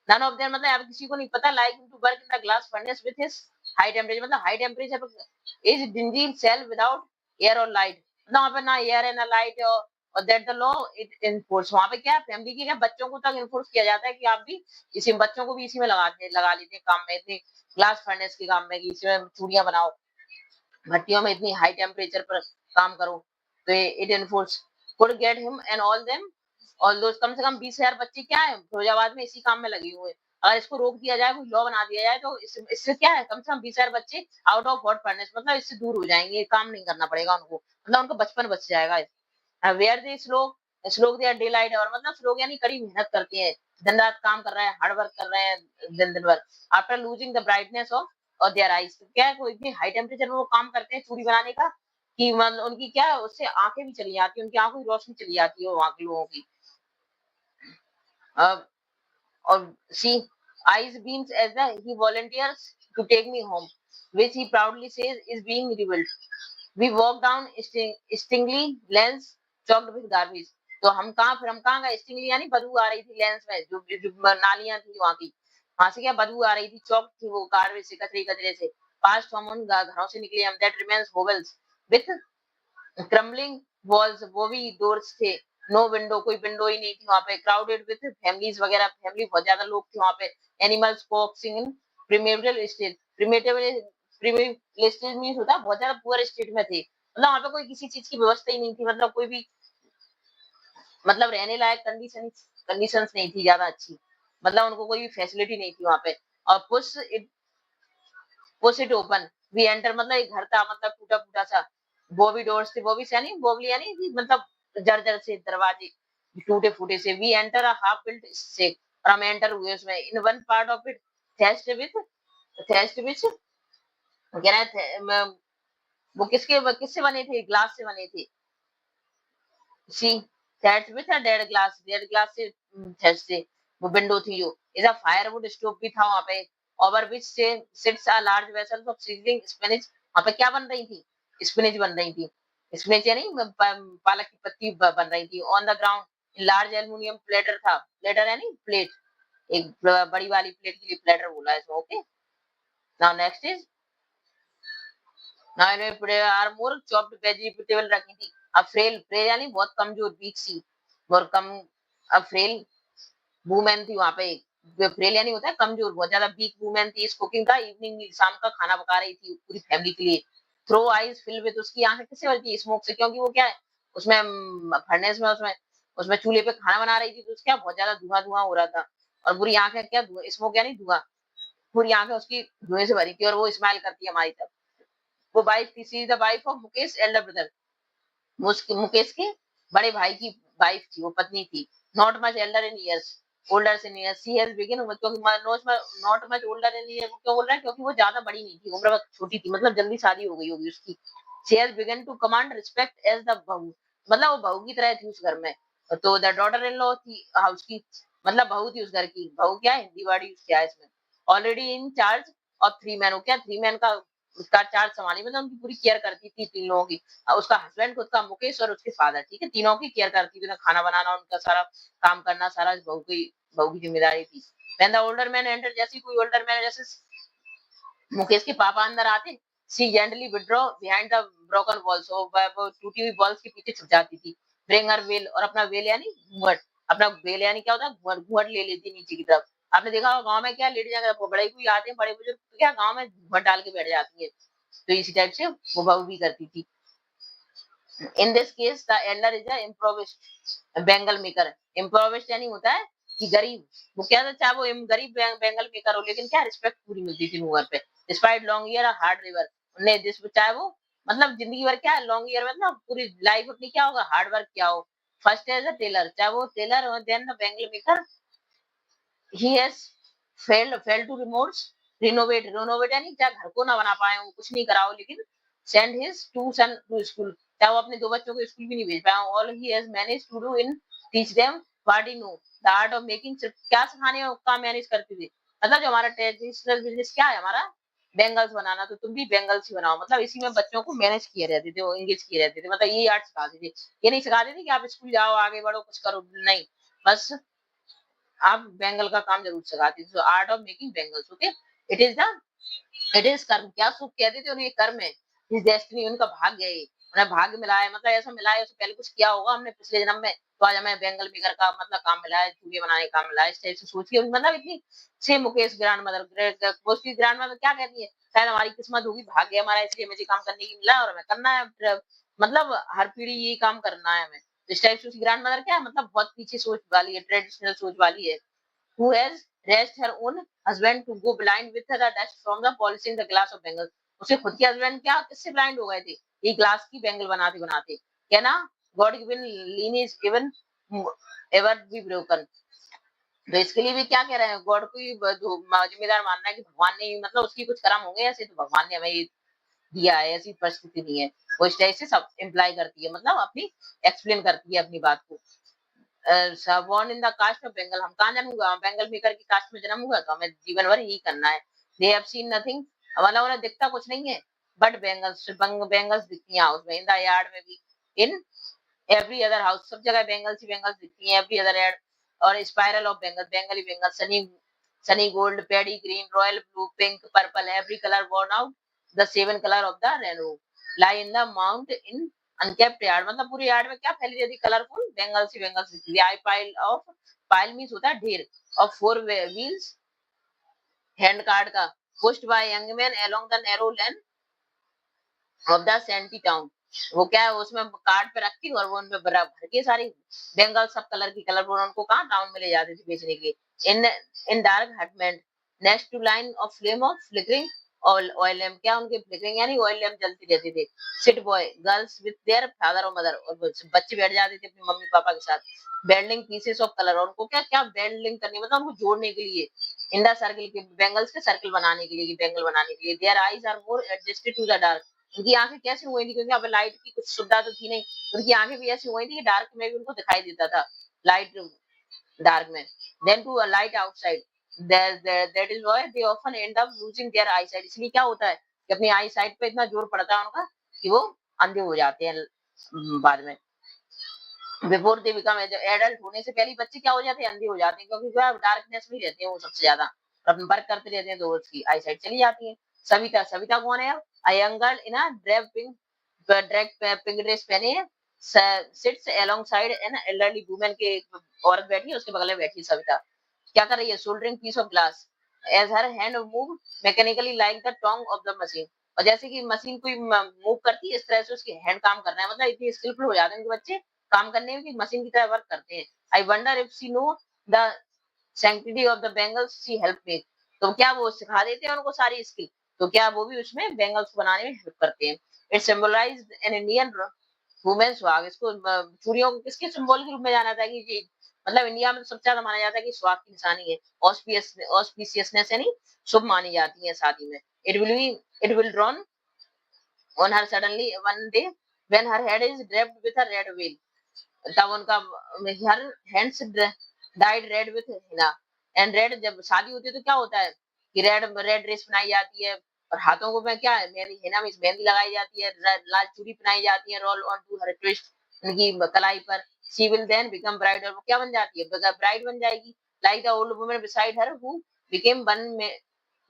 नन ऑफ देम मतलब अब किसी को नहीं पता like to work in the glass furnace with his high temperature, मतलब हाई टेम्परेचर पर is dingy cell without air और लाइट, मतलब वहां पे ना एयर है ना लाइट है, और that the law it enforce, वहां पे क्या फैमिली के क्या बच्चों को तक इनफोर्स किया जाता है कि आप भी इसी बच्चों को भी इसी में लगा लेते हैं काम में, इतनी ग्लास फर्नेस के काम में, कि इसमें चूड़ियां बनाओ, भट्टियों में इतनी हाई टेम्परेचर पर काम करो, तो it enforce could get him and all them, और दोस्त कम से कम 20,000 बच्चे क्या है फिरोजाबाद में इसी काम में लगे हुए हैं। अगर इसको रोक दिया जाए, कोई लॉ बना दिया जाए, तो इससे क्या है, कम से कम 20,000 बच्चे आउट ऑफ हॉट फर्नेस, मतलब इससे दूर हो जाएंगे, काम नहीं करना पड़ेगा उनको, मतलब उनका बचपन बच जाएगा। वेयर दे स्लोक स्लोक दे डिलाइट, और मतलब स्लोक यानी कड़ी मेहनत करते हैं, दिन रात काम कर रहे हैं, हार्ड वर्क कर रहे हैं, दिन दिन भर, after losing the brightness of और देयर आईज, क्या है कोई इतनी हाई टेम्परेचर में वो काम करते हैं चूड़ी बनाने का, कि मतलब उनकी क्या है, उससे आंखें भी चली जाती है, उनकी आंखों की रोशनी चली जाती है वहां के लोगों की। Uh, or see, eyes beams as the he volunteers to take me home, which he proudly says is being rebuilt. We walk down Stingley lanes choked with garbage. तो हम कहाँ गए, स्टिंगली यानी बदबू आ रही थी लेंस में, जो नालियां थी वहां की, वहां से क्या बदबू आ रही थी, चौक थी वो गार्बेज से, कचरे कचरे से, पास हम उन घरों से निकले, हम that remains hovels with crumbling walls, वो भी डोर्स थे, नो विंडो, कोई विंडो ही नहीं थी वहां पे, क्राउडेड विथ फैमिलीज वगैरह, फैमिली बहुत ज्यादा लोग थे वहां पे, animals coexisting in primitive state, primitive state means होता है बहुत ज्यादा पुअर स्टेट में थे, मतलब वहां पे कोई किसी चीज की व्यवस्था ही नहीं थी, मतलब कोई भी मतलब रहने लायक कंडीशंस नहीं थी ज्यादा अच्छी, मतलब उनको कोई भी फैसिलिटी नहीं थी वहां पे। और push it open, we enter, मतलब एक घर था, मतलब टूटा फूटा सा, बॉबी डोर्स थे, बॉबी से यानी बॉबली यानी मतलब जर्जर से दरवाजे टूटे फूटे से, we enter a half built shack, और हम एंटर हुए उसमें, in one part of it thatched which कह रहे थे वो किससे बने थे, ग्लास से बने थे, see that with a dead glass से थेस्ट से, वो विंडो थी जो, इज अ फायरवुड स्टोव भी था वहां पे, ओवर विच से sits a large vessel of seasoning spinach, वहां पे क्या बन रही थी, स्पिनच बन रही थी, स्पिनच यानी पालक की पत्ती बन रही थी, on the ground large aluminium platter था, प्लेटर यानी प्लेट, एक बड़ी वाली प्लेट के लिए प्लेटर बोला है, okay. Now next is, are more chopped vegetable रखी थी, अफ्रेल फ्रेल यानी बहुत कमजोर, वीक सी, और कम, अफ्रेल वुमेन थी वहां पे, फ्रेल यानी होता है कमजोर, बहुत ज्यादा वीक वुमेन थी, इस कुकिंग का इवनिंग मील, शाम का खाना पका रही थी पूरी फैमिली के लिए, थ्रो आईज फिल विद, उसकी आंखें किससे भरी थी, स्मोक से, क्योंकि वो क्या है उसमें फर्नेस में, उसमें उसमें चूल्हे पे खाना बना रही थी, तो उसका बहुत ज्यादा धुआं धुआं हो रहा था, और पूरी आंखें क्या, स्मोक यानी धुआं, पूरी आंखें उसकी धुएं से भरी थी, और वो स्माइल करती है हमारी तरफ, वो वाइफ थी, she is the wife of Mukesh elder brother, Mukesh के बड़े भाई की वाइफ थी, वो पत्नी थी, not much elder in years, older in years, she has begin, क्योंकि not much older in year क्यों बोल रहा है, क्योंकि वो ज्यादा बड़ी नहीं थी, उम्र बहुत छोटी थी, मतलब जल्दी शादी हो गई होगी उसकी, she has began to command respect as the bahu, मतलब वो बहू की तरह थी उस घर में, तो द डॉटर इन लॉ थी हाउस की, मतलब बहू थी उस घर की, बहू क्या है हिंदी वर्ड यूज किया है इसमें, already in charge of 3 man, वो क्या 3 मैन का उसका चार्ज संभाली, मतलब उनकी पूरी केयर करती थी 3 लोगों की, उसका हस्बैंड खुद का मुकेश और उसके फादर, ठीक है, तीनों की केयर करती थी, खाना बनाना, उनका सारा काम करना, सारा बहू की जिम्मेदारी थी। When the older man entered, जैसे ही कोई ओल्डर मैन जैसे मुकेश के पापा अंदर आते, she gently withdraw behind the broken wall, so वो टूटी हुई वॉल्स के पीछे छुप जाती थी, ब्रिंग हर वेल, और अपना वेल यानी घूंघट, अपना वेल यानी क्या होता है घूंघट, घूंघट ले लेती नीचे की तरफ, आपने देखा होगा गांव में क्या लेडी जाकर बड़े कोई आते हैं बड़े बुजुर्ग, तो क्या गांव में घूंघट डाल के बैठ जाती है, तो इसी टाइप से वो बहू भी करती थी। In this case the elder is a improvised bangle maker, improvised यानी होता है कि गरीब, वो क्या था, चाहे वो गरीब बेंगल मेकर हो, लेकिन क्या रिस्पेक्ट पूरी मिलती थी मुंह पे, despite long year hard river, उन्हें जिस चाहे वो मतलब जिंदगी भर क्या है लॉन्ग ईयर मतलब पूरी लाइफ अपनी क्या होगा हार्ड वर्क क्या हो, फर्स्ट एज अ टेलर, चाहे वो टेलर हो, then the bangle maker, he has fail to renovate यानी क्या घर को ना बना पाए, वो कुछ नहीं कराओ, लेकिन send his two son to school, क्या वो अपने 2 बच्चों को स्कूल भी नहीं भेज पाया, all he has manage to do in teach them what he know the art of making, क्या सिखाने का काम मैनेज करते थे, मतलब जो हमारा ट्रेडिशनल बिजनेस क्या है, हमारा बैंगल्स बनाना, तो तुम भी बैंगल्स ही बनाओ। मतलब इसी में बच्चों को मैनेज किए रहते थे, एंगेज किए रहते थे, मतलब ये आर्ट सिखाते थे। ये नहीं सिखाते थे कि आप स्कूल जाओ, आगे बढ़ो, कुछ करो, नहीं, बस आप बैंगल का काम जरूर सिखाती थी। Art of making bangles, okay. It is the it is कर्म, क्या सुख कहते थे उन्हें, कर्म है। इस डेस्टिनी, उनका भाग्य है, उन्हें भाग्य मिला है, मतलब ऐसा मिला है, उससे पहले कुछ किया होगा हमने पिछले जन्म में, तो आज हमें बैंगल मेकर का मतलब काम मिला है, चूड़ियां बनाने का काम मिला है। इस टाइप से सोचिए, मतलब इतनी सेम मुकेश ग्रैंड मदर, उसकी ग्रैंड मदर क्या कहती है, शायद हमारी किस्मत होगी, भाग्य है हमारा, इसलिए मुझे काम करने की मिला है और हमें करना है, मतलब हर पीढ़ी यही काम करना है हमें। इस टाइप से उसकी ग्रैंड मदर क्या है, मतलब बहुत पीछे सोच वाली है, ट्रेडिशनल सोच वाली है। Who has raised her own husband to go blind with the dust from the polishing the glass of Bengal। उसे खुद के हस्बैंड क्या किससे ब्लाइंड हो गए थे, ये ग्लास की बैंगल बनाते बनाते, क्या ना, God given lineage even ever be broken. तो इसके लिए भी क्या कह रहे हैं, गॉड को ही जिम्मेदार मानना है कि भगवान ने, मतलब उसकी कुछ कर्म होंगे ऐसे, तो भगवान ने हमें ये दिया है, ऐसी परिस्थिति नहीं है। वो इस टाइप से सब इम्प्लाई करती है, मतलब अपनी एक्सप्लेन करती है अपनी बात को। born in the caste of Bengal, हम कहाँ जन्म हुआ, बंगाल मेकर की कास्ट में जन्म हुआ, तो हमें जीवन भर यही करना है। They have seen nothing, मतलब उन्हें दिखता कुछ नहीं है, बट बेंगल्स, बेंगल्स दिखती हैं हाउस में, इन द यार्ड में भी, इन एवरी अदर हाउस, सब जगह बेंगल्स ही बेंगल्स दिखती हैं, एवरी अदर यार्ड। और spiral of Bengal, Bengali Bengal, Sunny Sunny gold, pedi green, royal blue, pink, purple, every colour born out the seven color of the rainbow lie in the mount in unkempt yard, मतलब पूरे yard में क्या फैली रहती, colourful bangles ही bangles दिखती है। I pile of, pile means होता है ढेर, of four wheels, hand cart का, pushed by young man along the narrow lane of the shanty town. वो क्या है, उसमें कार्ड पे रखी और वो उनपे भर के सारी बेंगल सब कलर की, कलरफुल, उनको कहाँ टाउन में ले जाते थे बेचने के लिए। In dark hutment next to line of flame of flickering oil lamp, क्या उनके फ्लिकरिंग यानी ऑयल लैम्प जलती रहती थी। Sit boy girls with their father और मदर, और बच्चे बैठ जाते थे अपने मम्मी पापा के साथ। बेल्डिंग पीसेस ऑफ कलर, और उनको क्या क्या बेल्डिंग करनी, मतलब उनको जोड़ने के लिए, इंडा सर्कल के बेंगल्स के सर्कल बनाने के लिए, बेंगल बनाने के लिए। Their eyes are more adjusted to the dark, उनकी आंखें कैसे हुई थी, क्योंकि अब लाइट की कुछ सुविधा तो थी नहीं, उनकी आंखें भी ऐसी हुई थी कि डार्क में भी उनको दिखाई देता था, लाइट डार्क में। Than to a light outside, that is why they often end up losing their eyesight, इसलिए क्या होता है कि अपनी आई साइट पे इतना जोर पड़ता है उनका कि वो अंधे हो जाते हैं बाद में। बिफोर दे बिकम एडल्ट, होने से पहले बच्चे क्या हो जाते हैं, अंधे हो जाते हैं, क्योंकि क्या डार्कनेस में रहते हैं वो सबसे ज्यादा, और वर्क करते रहते हैं तो उसकी आई साइट चली जाती है। सविता, सविता कौन है, a young girl in a drab pink dress पहने है, sits alongside an elderly woman, के औरत बैठी है उसके बगल में बैठी है सविता, क्या कर रही है, soldering piece of glass as her hand move mechanically like the tong of the machine, और जैसे कि मशीन कोई मूव करती है इस तरह से उसके हैंड काम कर रहे हैं, मतलब इतनी स्किलफुल हो जाते हैं कि बच्चे काम करने में भी मशीन की तरह वर्क करते हैं। I wonder if she know the sanctity of the bangles she help me, तो क्या वो सिखा देते हैं उनको सारी स्किल, तो क्या वो भी उसमें बेंगल्स बनाने में हेल्प करते हैं। It symbolize an Indian women suhag, इसको चूड़ियों को किसके सिंबल के रूप में जाना था कि जी, मतलब इंडिया में तो सबसे ज्यादा माना जाता है कि सुहाग की निशानी है, ऑस्पिशियसनेस यानी शुभ मानी जाती है शादी में। It will drawn on her suddenly one day when her head is draped with a red veil, तब उनका her hands died red with Hina and red, जब शादी होती है तो क्या होता है कि रेड रेड ड्रेस बनाई जाती है, और हाथों को में क्या है, मेहंदी, हिना में मेहंदी लगाई जाती है, लाल चूड़ी पहनाई जाती है, roll on to her twist, उनकी कलाई पर। She will then become bride, और वो क्या बन जाती है, ब्राइड बन जाएगी, like the old woman beside her who became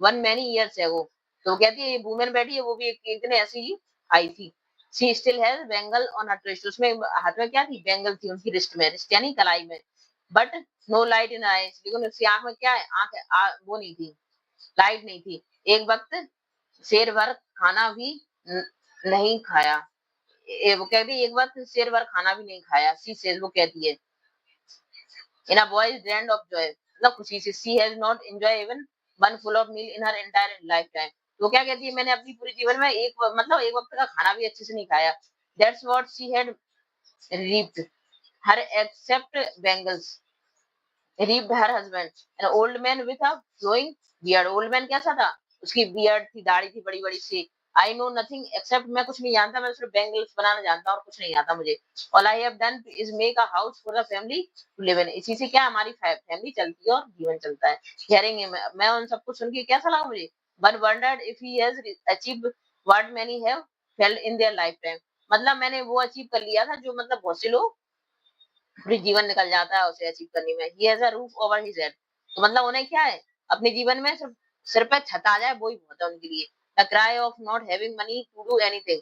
one many years ago. तो वो कहती है ये वुमेन बैठी है, वो भी एक दिन ऐसी ही आई थी। She still has bangle on her wrist, उसमें हाथ में क्या थी, बैंगल थी उनकी रिस्ट में, रिस्ट यानी कलाई में। But no light in eyes, लेकिन उसकी आंख में क्या है, वो नहीं थी, लाइट नहीं थी। एक वक्त शेर भर खाना भी नहीं खाया, वो कहती है एक वक्त शेर भर खाना भी नहीं खाया, सी सेज, वो कहती है in a voice drained of joy, मतलब खुशी से, she has not enjoy even one full of meal in her entire life time, तो क्या कहती है, मैंने अपनी पूरे जीवन में एक मतलब एक वक्त का खाना भी अच्छे से नहीं खाया। That's what she had reaped her except bangles reaped her husband an old man with a flowing beard, old man कैसा था, उसकी बियर्ड थी, दाढ़ी थी बड़ी बड़ी सी, आई नो नथिंग एक्सेप्ट, मैं कुछ नहीं जानता, मैं सिर्फ बैंगल्स बनाना जानता हूँ और कुछ नहीं आता मुझे। All I have done is make a house for the family to live in, इसी से क्या हमारी फैमिली चलती है और जीवन चलता है। हियरिंग हिम, मैं उन सबको सुन के कैसा लगा मुझे, but wondered if he has achieved what many have failed in their lifetime, मतलब मैंने वो अचीव कर लिया था जो मतलब बहुत से लोग पूरी जीवन निकल जाता है उसे अचीव करने में। He has a roof over his head, तो मतलब उन्हें क्या है, अपने जीवन में सिर्फ सिर पे छत आ जाए वो ही बहुत है उनके लिए। The cry of not having money to do anything,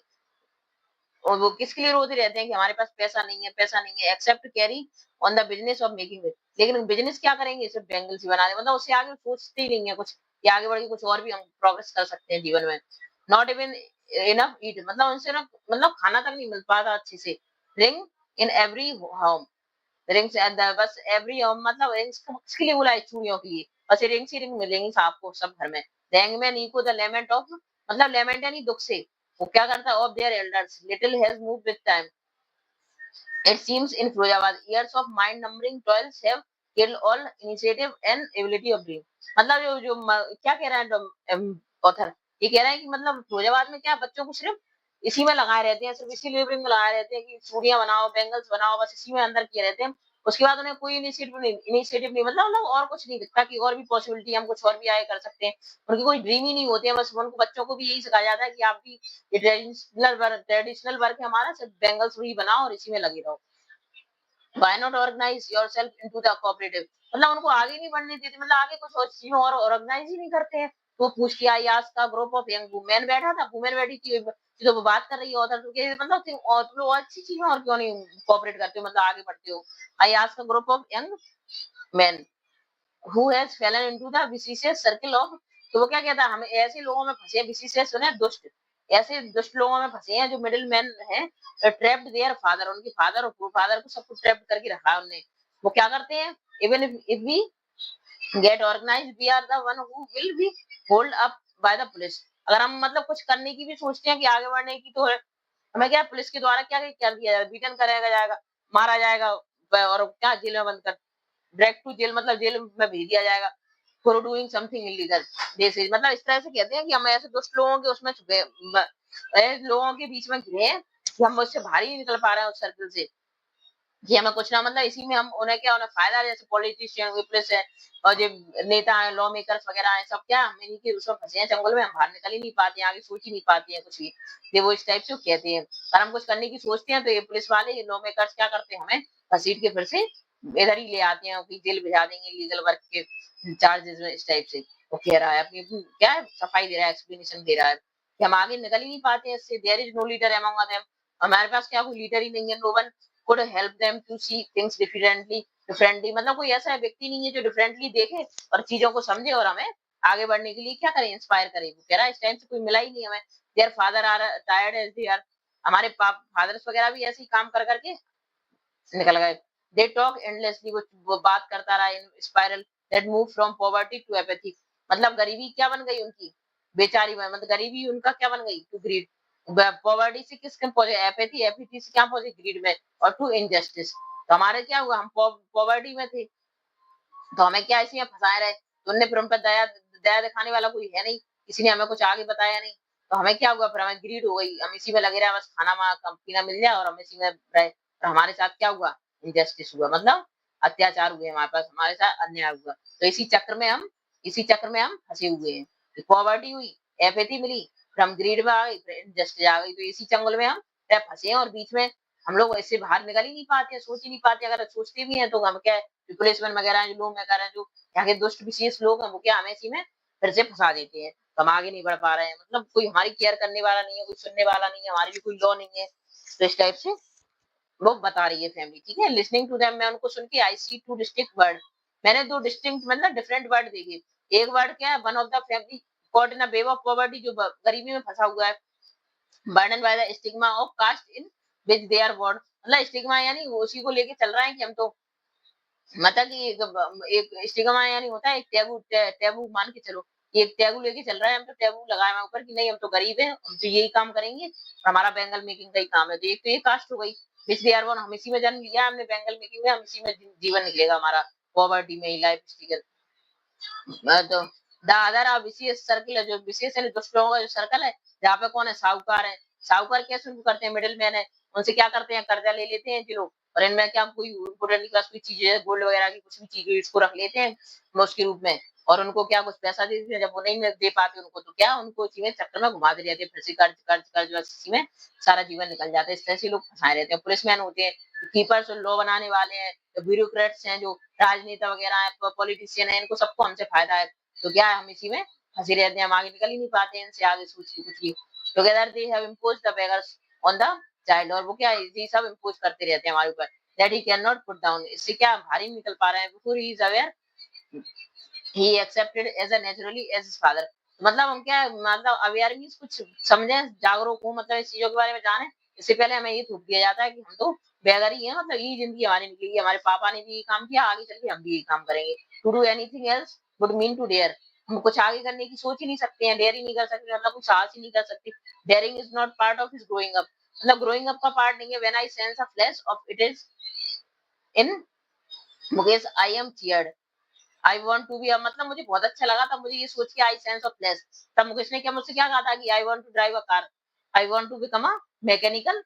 और वो किसके लिए रोते रहते हैं कि हमारे पास पैसा नहीं है, पैसा नहीं है, except carry on the business of making it, लेकिन बिजनेस क्या करेंगे, सिर्फ बैंगल्स ही बना दे, मतलब उससे आगे सोचते ही नहीं है कुछ कि आगे बढ़ के कुछ और भी हम प्रोग्रेस कर सकते हैं जीवन में। नॉट इवन इनफ ईट, मतलब उनसे ना मतलब खाना तक नहीं मिल पाता अच्छे से। Ring in every home, rings at the bus every मतलब रिंग्स किसके लिए बुलाए, चूड़ियों के लिए, बस रिंग्स ही रिंग मिलेंगी आपको सब घर में। The hangman echo the lament of, मतलब लेमेंट यानी दुख से, वो क्या करता है, of their elders little has move with time, it seems in Firozabad years of mind numbing toils have killed all initiative and ability of dream, मतलब जो जो क्या कह रहा है ऑथर, ये कह रहा है कि मतलब फिरोजाबाद में क्या बच्चों को सिर्फ इसी में लगाए रहते हैं, सिर्फ इसी लेबरिंग में लगाए रहते हैं कि चूड़ियां बनाओ, बैंगल्स बनाओ, बस इसी में अंदर किए रहते हैं। उसके बाद उन्हें कोई इनिशिएटिव नहीं मतलब और कुछ नहीं दिखता कि और भी पॉसिबिलिटी हम कुछ और भी आगे कर सकते हैं। उनकी कोई ड्रीम ही नहीं होती है, बस उनको बच्चों को भी यही सिखाया जाता है कि आप भी ये ट्रेडिशनल वर्क है हमारा, सिर्फ बैंगल्स ही बनाओ और इसी में लगे रहो। Why not organize yourself into the cooperative, मतलब उनको आगे नहीं बढ़ने देते, मतलब आगे कुछ और चीजों और ऑर्गेनाइज ही नहीं करते हैं। तो पूछ के आई आज का ग्रुप ऑफ यंग वुमेन बैठा था, वुमेन बैठी थी, तो वो बात कर रही है ऑथर, तो मतलब तुम लोग अच्छी चीजें और क्यों नहीं कोऑपरेट करते हो, मतलब आगे बढ़ते हो। आई आज का group of young man who has Fallon into the vicious circle of, तो वो क्या कहता है, हम ऐसे लोगों में फंसे हैं, विशियस सुने दुष्ट, ऐसे दुष्ट लोगों में फंसे हैं जो मिडिल मैन है, ट्रैप्ड देयर फादर, उनके फादर और फादर को सबको ट्रैप करके रखा है उन्होंने। वो क्या करते हैं, even if we get organise we are the one who will be hold up by the police, अगर हम मतलब कुछ करने की भी सोचते हैं कि आगे बढ़ने की, तो हमें क्या पुलिस के द्वारा क्या क्या दिया जाएगा, बीटन करेगा जाएगा, मारा जाएगा, और क्या जेल में बंद कर, डायरेक्ट टू जेल, मतलब जेल में भेज दिया जाएगा for doing something illegal. This is मतलब इस तरह से कहते हैं कि हम ऐसे दुष्ट लोगों के उसमें छुपे लोगों के बीच में घिरे हैं कि हम उससे बाहर ही नहीं निकल पा रहे हैं उस सर्कल से, कि हमें कुछ ना मतलब इसी में हम उन्हें क्या उन्हें फायदा है, जैसे पॉलिटिशियन पुलिस है और जो नेता है, लॉ मेकर्स वगैरह है, सब क्या हम इन्हीं के उसमें फंसे हैं चंगुल में, हम बाहर निकल ही नहीं पाते हैं, आगे सोच ही नहीं पाते हैं कुछ भी। ये वो इस टाइप से कहते हैं, अगर हम कुछ करने की सोचते हैं तो ये पुलिस वाले, ये लॉ मेकर्स क्या करते हैं, हमें घसीट के फिर से इधर ही ले आते हैं कि जेल भिजा देंगे लीगल वर्क के चार्जेस में, इस टाइप से। वो कह रहा है अपनी क्या है, सफाई दे रहा है, एक्सप्लेनेशन दे रहा है कि हम आगे निकल ही नहीं पाते हैं इससे। There is no leader among them, हमारे पास क्या कोई लीडर ही नहीं है। No one could help them to see things differently, मतलब कोई ऐसा व्यक्ति नहीं है जो डिफरेंटली देखे और चीजों को समझे और हमें आगे बढ़ने के लिए क्या करे, इंस्पायर करे। वो कह रहा है इस टाइम से कोई मिला ही नहीं हमें। Their father are tired as they are, हमारे फादर्स वगैरह भी ऐसे ही काम कर करके निकल गए। दे टॉक एंडलेसली, वो बात करता रहा in spiral that move from poverty to apathy, मतलब गरीबी क्या बन गई उनकी, बेचारी में मतलब गरीबी उनका क्या बन गई, टू ग्रीड, पॉवर्टी से किसके पहुंचे, एपैथी, एपैथी से क्या पहुंचे, ग्रीड में, और टू इनजस्टिस। तो हमारे क्या हुआ, हम पॉवर्टी में थे तो हमें क्या इसी में फंसाए रहे, तो उनने फिर उन पर दया दया दिखाने वाला कोई है नहीं, किसी ने हमें कुछ आगे बताया नहीं, तो हमें क्या हुआ, फिर हमें ग्रीड हो गई, हम इसी में लगे रहे, बस खाना पीना मिल जाए और हम इसी में रहे। और हमारे साथ क्या हुआ, इनजस्टिस हुआ, मतलब अत्याचार हुए हमारे पास, हमारे साथ अन्याय हुआ। तो इसी चक्र में हम फंसे हुए हैं। पॉवर्टी हुई, एपैथी मिली, फिर हम ग्रीड में आ गई, फिर इनजस्टिस आ गई, तो इसी चंगुल में हम फंसे हैं और बीच में हम लोग ऐसे बाहर निकल ही नहीं पाते हैं, सोच ही नहीं पाते। अगर सोचते भी हैं तो हम क्या है, रिप्लेसमेंट वगैरह जो लोग वगैरह हैं, जो यहाँ के दुष्ट विशेष लोग हैं, वो क्या हमें इसी में फिर से फंसा देते हैं, तो हम आगे नहीं बढ़ पा रहे हैं, मतलब कोई हमारी केयर करने वाला नहीं है, कोई सुनने वाला नहीं है, हमारी भी कोई लॉ नहीं है। तो इस टाइप से वो बता रही है फैमिली, ठीक है। लिसनिंग टू देम, मैं उनको सुन के आई सी टू डिस्टिंक्ट वर्ड, मैंने दो डिस्टिंक्ट मतलब डिफरेंट वर्ड देखे। एक वर्ड क्या है, one of the family caught in a wave of poverty, जो गरीबी में फंसा हुआ है, burdened by the stigma of caste in which they are born, मतलब स्टिग्मा यानी वो उसी को लेके चल रहा है कि हम तो मतलब कि एक स्टिग्मा यानी होता है एक टैबू, टैबू मान के चलो, ये एक टैबू लेके चल रहा है, हम तो टैबू लगाए हुए ऊपर कि नहीं हम तो गरीब हैं, हम तो यही काम करेंगे और हमारा बैंगल मेकिंग का ही काम है। तो एक तो ये कास्ट हो गई, इसलिए यार हम इसी में जन्म लिया, हमने बैंगल मेकिंग में, हम इसी में जीवन निकलेगा हमारा, पॉवर्टी में ही लाइफ स्ट्रगल। तो द अदर विशेष सर्किल है, जो विशेष है दुष्ट लोगों का जो सर्कल है, जहाँ पे कौन है, साहूकार है। साहूकार कैसे उनको करते हैं, मिडिल मैन है, उनसे क्या करते हैं, कर्जा ले लेते हैं जी लोग, और इनमें क्या कोई इम्पोर्टेंट क्लास कोई चीज है, गोल्ड वगैरह की कुछ भी चीज है, इसको रख लेते हैं मुफ्त के रूप में, और उनको क्या कुछ पैसा दे देते हैं। जब वो नहीं दे पाते उनको, तो क्या उनको इसी में चक्कर में घुमा दे जाते हैं, फिर से कर्ज कर्ज कर्ज, बस इसी में सारा जीवन निकल जाता है। इस तरह से लोग फंसाए रहते हैं। पुलिसमैन होते हैं, कीपर्स, लॉ बनाने वाले हैं, ब्यूरोक्रेट्स हैं, जो राजनेता वगैरह है, पॉलिटिशियन है, इनको सबको हमसे फायदा है। तो क्या है, हम इसी में फंसे रहते हैं, हम आगे निकल ही नहीं पाते हैं इनसे, आगे सोच के कुछ भी। Together they have imposed the beggars on the child, और वो क्या है, ये सब इम्पोज करते रहते हैं हमारे ऊपर, that he can not put down, इससे क्या भारी निकल पा रहे हैं। Before he is aware he accepted as a naturally as his father, मतलब हम क्या है, मतलब अवेयर मींस कुछ समझे, जागरूक हो, मतलब इस चीजों के बारे में जाने, इससे पहले हमें ये थोप दिया जाता है कि हम तो बेघर ही हैं, मतलब ये जिंदगी हमारी निकलेगी, हमारे पापा ने भी ये काम किया, आगे चल के हम भी यही काम करेंगे। To do anything else would mean to dare, हम कुछ आगे करने की सोच ही नहीं सकते हैं, डेयर ही नहीं कर सकते, मतलब कुछ साहस ही नहीं कर सकते। Daring is not part of his growing up, मतलब ग्रोइंग अप का पार्ट नहीं है। When I sense a flash of it is in Mukesh I am cheered, I want to be, मतलब मुझे बहुत अच्छा लगा, तब मुझे ये सोच के आई सेंस ऑफ प्लेस, तब मुकेश ने क्या मुझसे क्या कहा था कि I want to drive a car, I want to become a mechanical,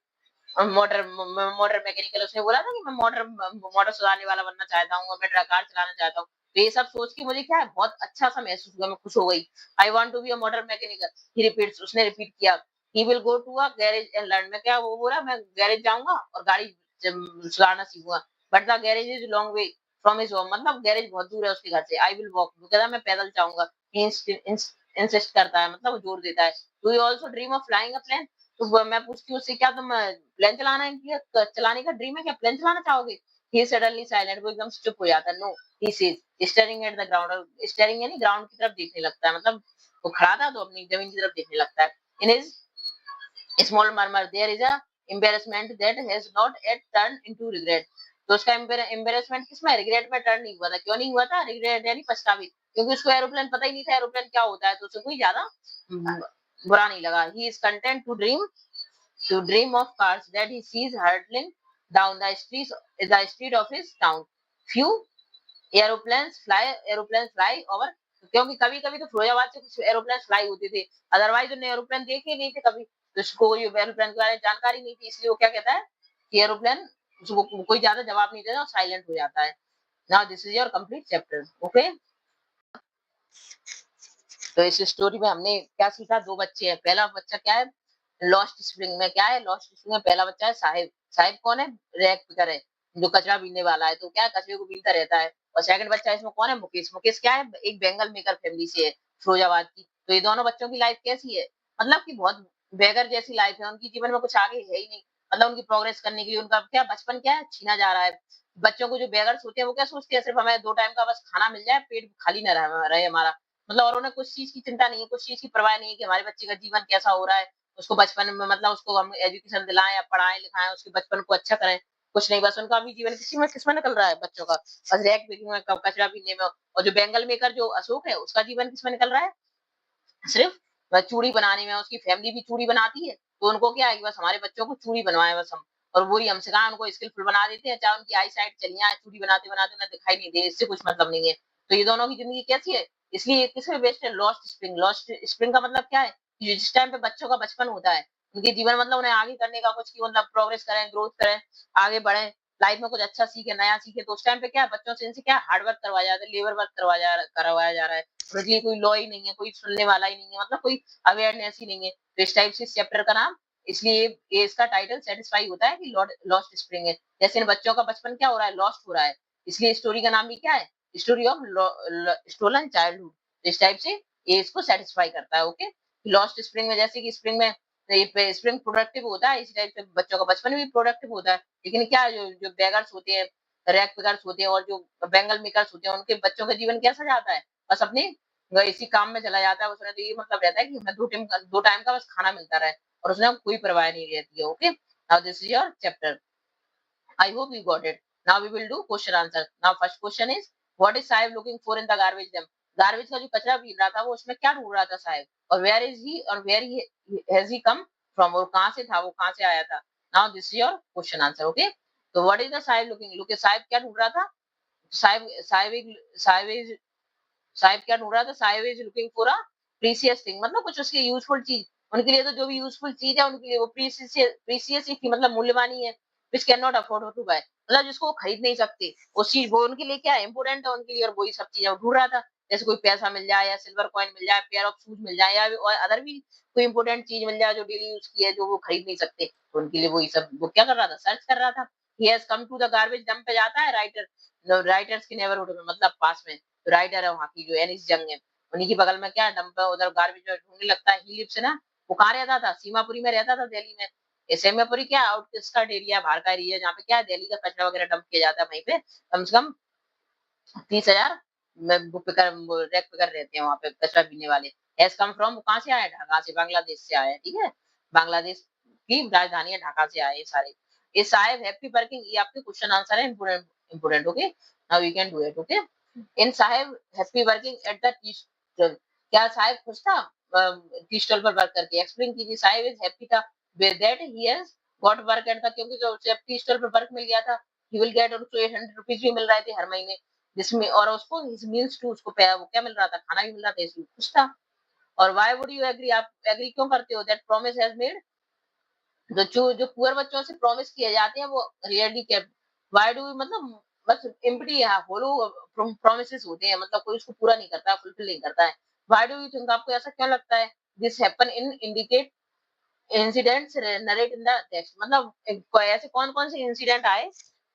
motor motor mechanical, उसने बोला था कि मैं मोटर मोटर सुधारने वाला बनना चाहता हूँ, मैं कार चलाना चाहता हूँ। तो ये सब सोच के मुझे क्या है, बहुत अच्छा सा महसूस हुआ, मैं खुश हो गई। I want to be a motor mechanical, he repeats, उसने रिपीट किया। He will go to a garage and learn, मैं क्या, वो बोला मैं गैरेज जाऊंगा और गाड़ी सुधारना सीखूंगा, but the garage is long way from his home, मतलब गैरेज बहुत दूर है उसके घर से। आई विल वॉक, वो कहता मैं पैदल जाऊंगा। इंसिस्ट करता है, मतलब वो जोर देता है। Do you also dream of flying a plane, तो मैं पूछती हूँ उससे, क्या तुम प्लेन चलाना है, क्या चलाने का ड्रीम है, क्या प्लेन चलाना चाहोगे। ही सडनली साइलेंट, वो एकदम चुप हो जाता है। No, he says staring at the ground, staring यानी ग्राउंड की तरफ देखने लगता है, मतलब वो खड़ा था तो अपनी जमीन की तरफ देखने लगता है। In his small murmur there is a embarrassment that has not yet turned into regret, तो उसका एम्बेरसमेंट किसमें, रिग्रेट में टर्न नहीं हुआ था। क्यों नहीं हुआ था, रिग्रेट यानी पछतावा, क्योंकि उसको एरोप्लेन पता ही नहीं था एरोप्लेन क्या होता है, तो उसे कोई ज्यादा बुरा नहीं लगा। He is content to dream of cars that he sees hurtling down the street of his town, few aeroplane fly over, क्योंकि कभी कभी तो फिरोजाबाद से कुछ एरोप्लेन फ्लाई होते थे, अदरवाइज उन्हें एरोप्लेन देखे नहीं थे कभी, तो उसको कोई एरोप्लेन के बारे में जानकारी नहीं थी, इसलिए वो क्या कहता है कि एरोप्लेन, उसको कोई ज्यादा जवाब नहीं देता और साइलेंट हो जाता है। Now this is your complete chapter, okay. तो इस स्टोरी में हमने क्या सीखा, दो बच्चे हैं, पहला बच्चा क्या है, लॉस्ट स्प्रिंग में क्या है, लॉस्ट स्प्रिंग में पहला बच्चा है साहिब। साहिब कौन है, रैक पिकर है, जो कचरा बीनने वाला है, तो क्या है, कचरे को बीनता रहता है। और सेकंड बच्चा इसमें कौन है, मुकेश। मुकेश क्या है, एक बेंगल मेकर फैमिली से है, फिरोजाबाद की। तो ये दोनों बच्चों की लाइफ कैसी है, मतलब कि बहुत बेगर जैसी लाइफ है उनकी, जीवन में कुछ आगे है ही नहीं, मतलब उनकी प्रोग्रेस करने के लिए उनका क्या बचपन क्या है, छीना जा रहा है। बच्चों को जो बेगर्स होते हैं वो क्या सोचते हैं, सिर्फ हमें 2 टाइम का बस खाना मिल जाए, पेट खाली न रहे हमारा, मतलब और उन्हें कुछ चीज की चिंता नहीं है, कुछ चीज की परवाह नहीं है कि हमारे बच्चे का जीवन कैसा हो रहा है, उसको बचपन में, मतलब उसको हम एजुकेशन दिलाएं या पढ़ाएं लिखाएं, उसके बचपन को अच्छा करें, कुछ नहीं, बस उनका अभी जीवन किसमें निकल रहा है बच्चों का, बस रैक पिकिंग में, कचरा बीनने में। और जो बेंगल मेकर जो अशोक है, उसका जीवन किसमें निकल रहा है, सिर्फ वह चूड़ी बनाने में, उसकी फैमिली भी चूड़ी बनाती है, तो उनको क्या है कि बस हमारे बच्चों को चूड़ी बनवाएं बस हम, और वही हमसे कहा उनको स्किलफुल बना देते हैं, चाहे उनकी आई साइड चली जाए, चूड़ी बनाते बनाते उन्हें दिखाई नहीं दे, इससे कुछ मतलब नहीं है। तो ये दोनों की जिंदगी कैसी है, इसलिए किसमें बेस्ट है, लॉस्ट स्प्रिंग। लॉस्ट स्प्रिंग का मतलब क्या है, कि जिस टाइम पे बच्चों का बचपन होता है, उनके जीवन, मतलब उन्हें आगे करने का कुछ की, मतलब प्रोग्रेस करें, ग्रोथ करें, आगे बढ़े, लाइफ में कुछ अच्छा सीखे, नया सीखे, तो उस टाइम पे क्या है, बच्चों से इनसे क्या हार्ड वर्क करवाया जाता है, लेबर वर्क करवाया जा रहा है, और इसलिए कोई लॉ ही नहीं है, कोई सुनने वाला ही नहीं है, मतलब कोई अवेयरनेस ही नहीं है। तो इस टाइप से इस चैप्टर का नाम, इसलिए ये इसका टाइटल सेटिस्फाई होता है कि लॉस्ट स्प्रिंग है, जैसे इन बच्चों का बचपन क्या हो रहा है, लॉस्ट हो रहा है, इसलिए स्टोरी का नाम भी क्या है, स्टोरी ऑफ स्टोलन चाइल्डहुड। इस टाइप से ये इसको सेटिस्फाई करता है, ओके। लॉस्ट स्प्रिंग में जैसे कि स्प्रिंग में स्प्रिंग प्रोडक्टिव होता है, इसी टाइप से बच्चों का बचपन भी प्रोडक्टिव होता है, लेकिन क्या जो जो बेगर्स होते हैं, रैक पिकर्स होते हैं, और जो बेंगल मेकर्स होते हैं, उनके बच्चों का जीवन कैसा जाता है, बस अपने इसी काम में चला जाता है, उसने तो ये मतलब रहता है कि हमें 2 टाइम का बस खाना मिलता रहे, और उसने कोई परवाह नहीं रहती है, okay. Now this is your chapter, I hope you got it. Now we will do question answer. Now first question is, what is Saib looking for in the garbage dump? Garbage का जो कचरा been रहा था, वो उसमें क्या ढूंढ रहा था साहिब, और वेयर इज ही, और where he has he come from, और कहाँ से था, वो कहाँ से आया था। Now this is your question answer, okay. तो what is the Saheb looking, look Saheb क्या ढूंढ रहा था, साहिब साहिब साहिब इज साहिब क्या ढूंढ रहा था? Saheb is looking for a precious thing, मतलब कुछ उसकी यूजफुल चीज। उनके लिए तो जो भी यूजफुल चीज है उनके लिए वो प्रीसियस ही थी, मतलब मूल्यवान ही है। Which can not afford to buy, मतलब जिसको वो खरीद नहीं सकते। उस चीज वो उनके लिए क्या इंपोर्टेंट है उनके लिए, और वही सब चीजें वो ढूंढ रहा था। जैसे कोई पैसा मिल जाए या सिल्वर कॉइन मिल जाए, पेयर ऑफ शूज मिल जाए, या अदर भी कोई इंपोर्टेंट चीज मिल जाए जो डेली यूज की है, जो वो खरीद नहीं सकते, तो उनके लिए वही सब वो क्या कर रहा था? सर्च कर रहा था। He has come to the garbage dump पे जाता है राइटर, राइटर्स की नेबरहुड में, मतलब पास में। तो राइटर है वहाँ की जो एनिस जंग है, उन्हीं के बगल में क्या डंप है, उधर गार्बेज में ढूंढने लगता है। ही लिव्स ना, वो कहाँ रहता था? सीमापुरी में रहता था, दिल्ली में। ये सीमापुरी क्या आउटस्कर्ट एरिया, बाहर का एरिया, जहाँ पे क्या है, दिल्ली का कचरा वगैरह डंप किया जाता है वहीं पे। कम से कम 30,000 वो रैक पिकर रहते हैं वहाँ पे कचरा बीनने वाले। हैज कम फ्रॉम, कहाँ से आया? ढाका से, बांग्लादेश से आया है, ठीक है। बांग्लादेश की राजधानी है ढाका से आए ये सारे। ये साहेब हैप्पी वर्किंग, ये आपके क्वेश्चन आंसर है, important important. Okay, now we can do it. Okay, in Saheb happy working at the tea stall, क्या साहेब खुश था टी स्टॉल पर वर्क करके? एक्सप्लेन कीजिए। साहेब इज हैप्पी था with that he has got work at the, क्योंकि जो उसे टी स्टॉल पर वर्क मिल गया था। ही विल गेट उसको 800 रुपीज भी मिल रहे थे हर महीने, जिसमें और उसको मील्स टू, उसको वो क्या मिल रहा था? खाना भी मिल रहा था, इसलिए खुश था। और व्हाई वुड यू एग्री, आप एग्री क्यों करते हो? दैट प्रॉमिस हैज मेड, जो पुअर बच्चों से प्रॉमिस किए जाते हैं वो रियली केप्ट। व्हाई डू, मतलब बस एम्प्टी है, होलो प्रॉमिसेस होते हैं, मतलब कोई उसको पूरा नहीं करता, फुलफिल नहीं करता है। व्हाई डू यू थिंक, आपको ऐसा क्यों लगता है? This happen in indicate incidents narrate in the text, मतलब ऐसे कौन कौन से इंसिडेंट आए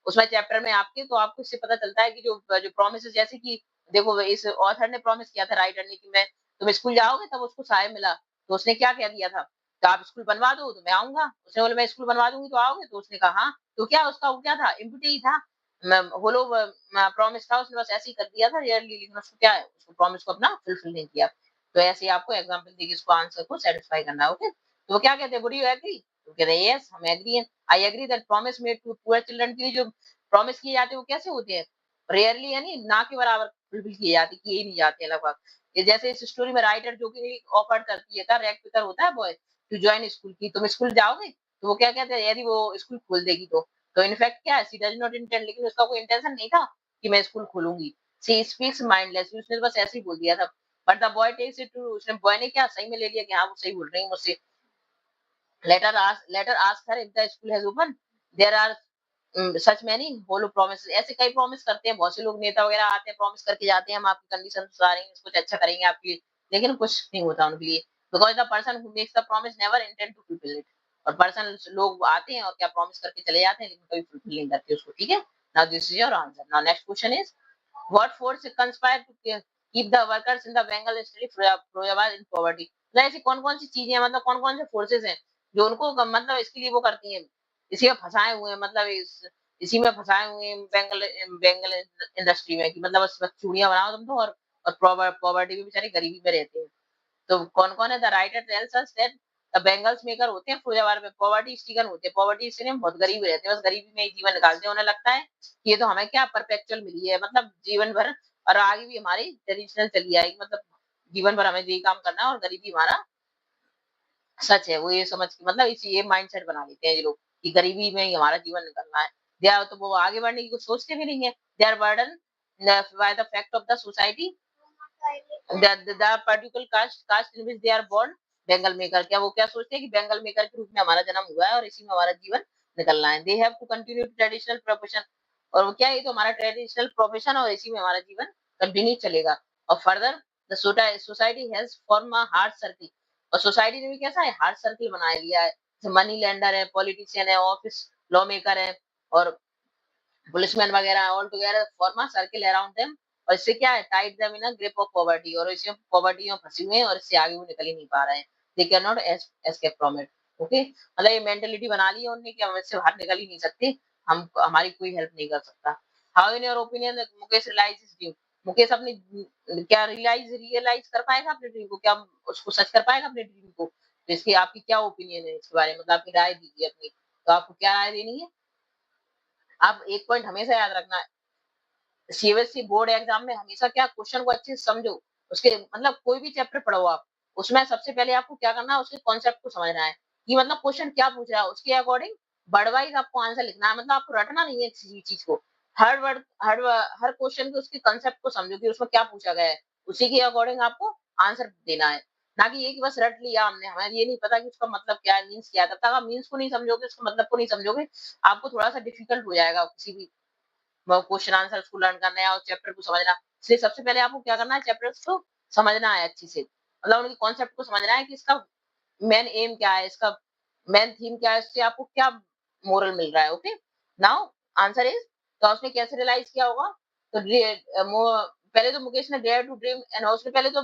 उसमें चैप्टर में आपके, तो आपको इससे पता चलता है कि जो जो प्रोमिस, जैसे कि देखो इस ऑथर ने प्रॉमिस किया था राइटर ने कि मैं तुम स्कूल जाओगे, तब उसको साहेब मिला, तो उसने क्या कह दिया था? तो आप स्कूल बनवा दो तो मैं आऊंगा। उसने बोला मैं स्कूल बनवा दूंगी तो आओगे, तो उसने कहा हाँ। तो क्या उसका वो क्या था? इम्पिटी ही था, होलो प्रॉमिस था, उसने बस ऐसे ही कर दिया था रियरली, लेकिन उसको क्या है, उसको प्रॉमिस को अपना फुलफिल नहीं किया। तो ऐसे ही आपको एग्जांपल देके इसको आंसर को सेटिस्फाई करना है। ओके, तो वो क्या कहते हैं? Would you agree? तो कहते हैं यस, हम एग्री हैं। I agree that promise made to poor children, के लिए जो प्रॉमिस किए जाते हैं वो कैसे होते हैं? रेयरली, यानी ना के बराबर फुलफिल किए जाते, किए नहीं जाते हैं लगभग। ये जैसे इस स्टोरी में राइटर जो कि ऑफर करती है, का रैक पिकर होता है बॉय, टू ज्वाइन स्कूल की, तुम स्कूल जाओगे? तो वो क्या कहते हैं, यदि वो स्कूल खोल देगी तो इनफैक्ट क्या है, सी डज नॉट इंटेंड, लेकिन उसका कोई इंटेंशन नहीं था कि मैं स्कूल खोलूंगी। सी स्पीक्स माइंडलेसली, उसने बस ऐसे ही बोल दिया था। But the boy takes it to, उसने बॉय ने क्या सही में ले लिया कि हाँ वो सही बोल रही है मुझसे। Later ask her if the school has open, there are such many hollow promise, ऐसे कई प्रॉमिस करते हैं बहुत से लोग, नेता वगैरह आते हैं प्रॉमिस करके जाते हैं, हम आपकी कंडीशन सुधारेंगे, कुछ अच्छा करेंगे आपके लिए, लेकिन कुछ नहीं होता उनके लिए। Because the person who makes the promise never intend to fulfil it, और पर्सन लोग आते हैं और क्या प्रॉमिस करके चले जाते हैं, लेकिन कभी फुलफिल नहीं करते उसको। ठीक है, now this is your answer. Now next question is what forces conspire to keep the workers in the bangle state Firozabad in poverty, मतलब ऐसी कौन कौन सी चीजें हैं, मतलब कौन कौन से फोर्सेस हैं जो उनको मतलब इसके लिए वो करती हैं, इसी में फंसाए हुए हैं, मतलब इसी में फंसाए हुए हैं बेंगल बेंगल इंडस्ट्री में, कि मतलब बस चूड़ियां बनाओ तुम तो, और पॉवर्टी में बेचारे गरीबी में रहते हैं। तो कौन-कौन है? The writer tells us that the bangles maker होते हैं फिरोजाबाद में पॉवर्टी स्ट्रिकन होते हैं। पॉवर्टी स्ट्रिकन बहुत गरीब रहते हैं, बस गरीबी में ही जीवन निकालते हैं। उन्हें लगता है कि ये तो हमें क्या परपेचुअल मिली है, मतलब जीवन भर, और आगे भी हमारी ट्रेडिशनल चली आएगी, मतलब जीवन भर हमें यही काम करना है और गरीबी हमारा सच है। वो ये समझ के मतलब इस ये माइंडसेट बना लेते हैं ये लोग कि गरीबी में ही हमारा जीवन निकलना है। दे आर, तो वो आगे बढ़ने की कुछ सोचते भी नहीं है। They are burden by the fact of the society, the particular caste in which they are born bangle maker, क्या वो क्या सोचते हैं कि बेंगल मेकर के रूप में हमारा जन्म हुआ है और इसी में हमारा जीवन निकलना है। They have to continue traditional profession, और वो क्या है, ये तो हमारा ट्रेडिशनल प्रोफेशन और इसी में हमारा जीवन कंटिन्यू चलेगा। और further the society has form a hard circle, और सोसाइटी ने भी कैसा है, हार्ड सर्किल बना लिया है। मनी लेंडर है, पॉलिटिशियन है, ऑफिस लॉ मेकर है, और पुलिसमैन वगैरह, all together form a circle around them, और इससे क्या है, tight them in a grip of poverty, और इसमें पॉवर्टी में फंसे हुए हैं और इससे आगे वो निकल ही नहीं पा रहे हैं। They can not escape from it. Okay, मतलब ये मेंटालिटी बना ली है उन्होंने कि हम इससे बाहर निकल ही नहीं सकते, हम हमारी कोई हेल्प नहीं कर सकता। How in your opinion Mukesh realise his dream, Mukesh अपनी क्या रियलाइज कर पाएगा अपने ड्रीम को, क्या उसको सच कर पाएगा अपने ड्रीम को? तो इसकी आपकी क्या ओपिनियन है इसके बारे में, मतलब आपकी राय दीजिए अपनी। तो आपको क्या राय देनी है? आप एक पॉइंट हमेशा याद रखना, सीबीएसई बोर्ड एग्जाम में हमेशा क्या, क्वेश्चन को अच्छे से समझो, उसके मतलब कोई भी चैप्टर पढ़ो आप, उसमें सबसे पहले आपको क्या करना है, उसके कॉन्सेप्ट को समझना है कि मतलब क्वेश्चन क्या पूछ रहा है, उसके अकॉर्डिंग वर्ड वाइज आपको आंसर लिखना है, मतलब आपको रटना नहीं है किसी चीज को। हर वर्ड हर हर क्वेश्चन के उसके कॉन्सेप्ट को समझो कि उसमें क्या पूछा गया है, उसी के अकॉर्डिंग आपको आंसर देना है, ना कि ये कि बस रट लिया हमने, हमें ये नहीं पता कि उसका मतलब क्या है, मीन्स क्या है। तब तक आप मीन्स को नहीं समझोगे, उसका मतलब को नहीं समझोगे, आपको थोड़ा-सा डिफिकल्ट हो जाएगा किसी भी क्वेश्चन आंसर उसको लर्न करना है और चैप्टर को समझना। इसलिए सबसे पहले आपको क्या करना है, चैप्टर्स को समझना है अच्छे से। मतलब उनके कॉन्सेप्ट को समझना है कि इसका मेन एम क्या है, इसका मेन थीम क्या है, इससे आपको क्या मोरल मिल रहा है। ओके, नाउ आंसर इज, तो उसने कैसे रियलाइज किया होगा? तो पहले तो मुकेश ने डेयर टू ड्रीम एंड उसने पहले तो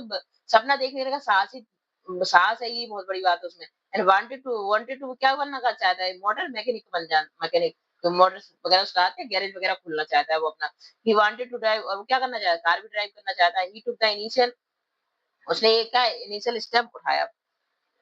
सपना देखने का साहस है, ये बहुत बड़ी बात है उसमें। एंड वांटेड टू क्या बनना का चाहता है, मॉडल मैकेनिक बन जाना, मैकेनिक तो मोटर्स वगैरह चलाते हैं, गैरेज वगैरह खोलना चाहता है वो अपना। ही वांटेड टू ड्राइव, और वो क्या करना चाहता है, कार भी ड्राइव करना चाहता है। ही टुक द इनिशियल, उसने एक क्या इनिशियल स्टेप उठाया।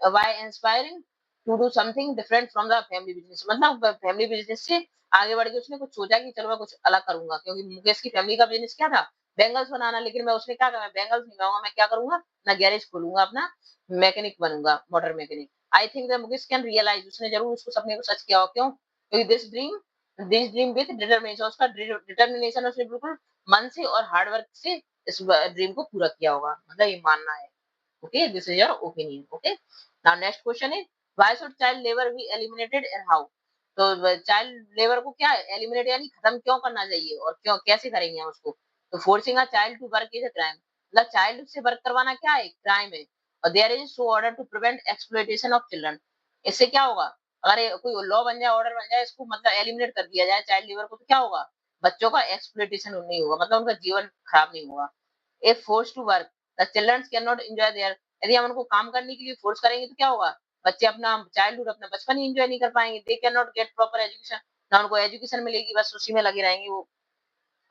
By inspiring to do something different from the family business, मतलब फैमिली बिजनेस से आगे बढ़ के उसने कुछ सोचा कि चलो मैं कुछ अलग करूंगा, क्योंकि मुकेश की फैमिली का बिजनेस क्या था, बैंगल्स बनाना। लेकिन मैं उसने क्या कहा, बैंगल्स नहीं बनाऊंगा, मैं क्या करूंगा, ना गैरेज खोलूंगा अपना, मैकेनिक बनूंगा, motor mechanic. I think that Mukesh can realise, उसने जरूर उसको सपने को सच किया हो। क्यों? क्योंकि दिस ड्रीम विद डिटर्मिनेशन, उसका डिटर्मिनेशन उसने बिल्कुल मन से और हार्ड वर्क से इस ड्रीम को पूरा किया होगा, मतलब ये मानना है। Okay, this is your opinion. Okay. Now next question is, why should child labor be eliminated and how? तो चाइल्ड लेबर को क्या एलिमिनेट यानी खत्म क्यों करना चाहिए और क्यों, कैसे करेंगे हम उसको? तो forcing a child to work is a crime, मतलब चाइल्ड से वर्क करवाना क्या है, क्राइम है। और there is so order to prevent exploitation of children, इससे क्या होगा, अगर कोई लॉ बन जाए, ऑर्डर बन जाए, इसको मतलब एलिमिनेट कर दिया जाए चाइल्ड लेबर को, तो क्या होगा, बच्चों का एक्सप्लॉइटेशन नहीं होगा, मतलब उनका जीवन खराब नहीं होगा। If force to work the children can not enjoy their, यदि हम उनको काम करने के लिए फोर्स करेंगे तो क्या होगा, बच्चे अपना चाइल्डहुड, अपना बचपन ही एंजॉय नहीं कर पाएंगे। They can not get proper education, ना उनको एजुकेशन मिलेगी, बस उसी में लगे रहेंगे वो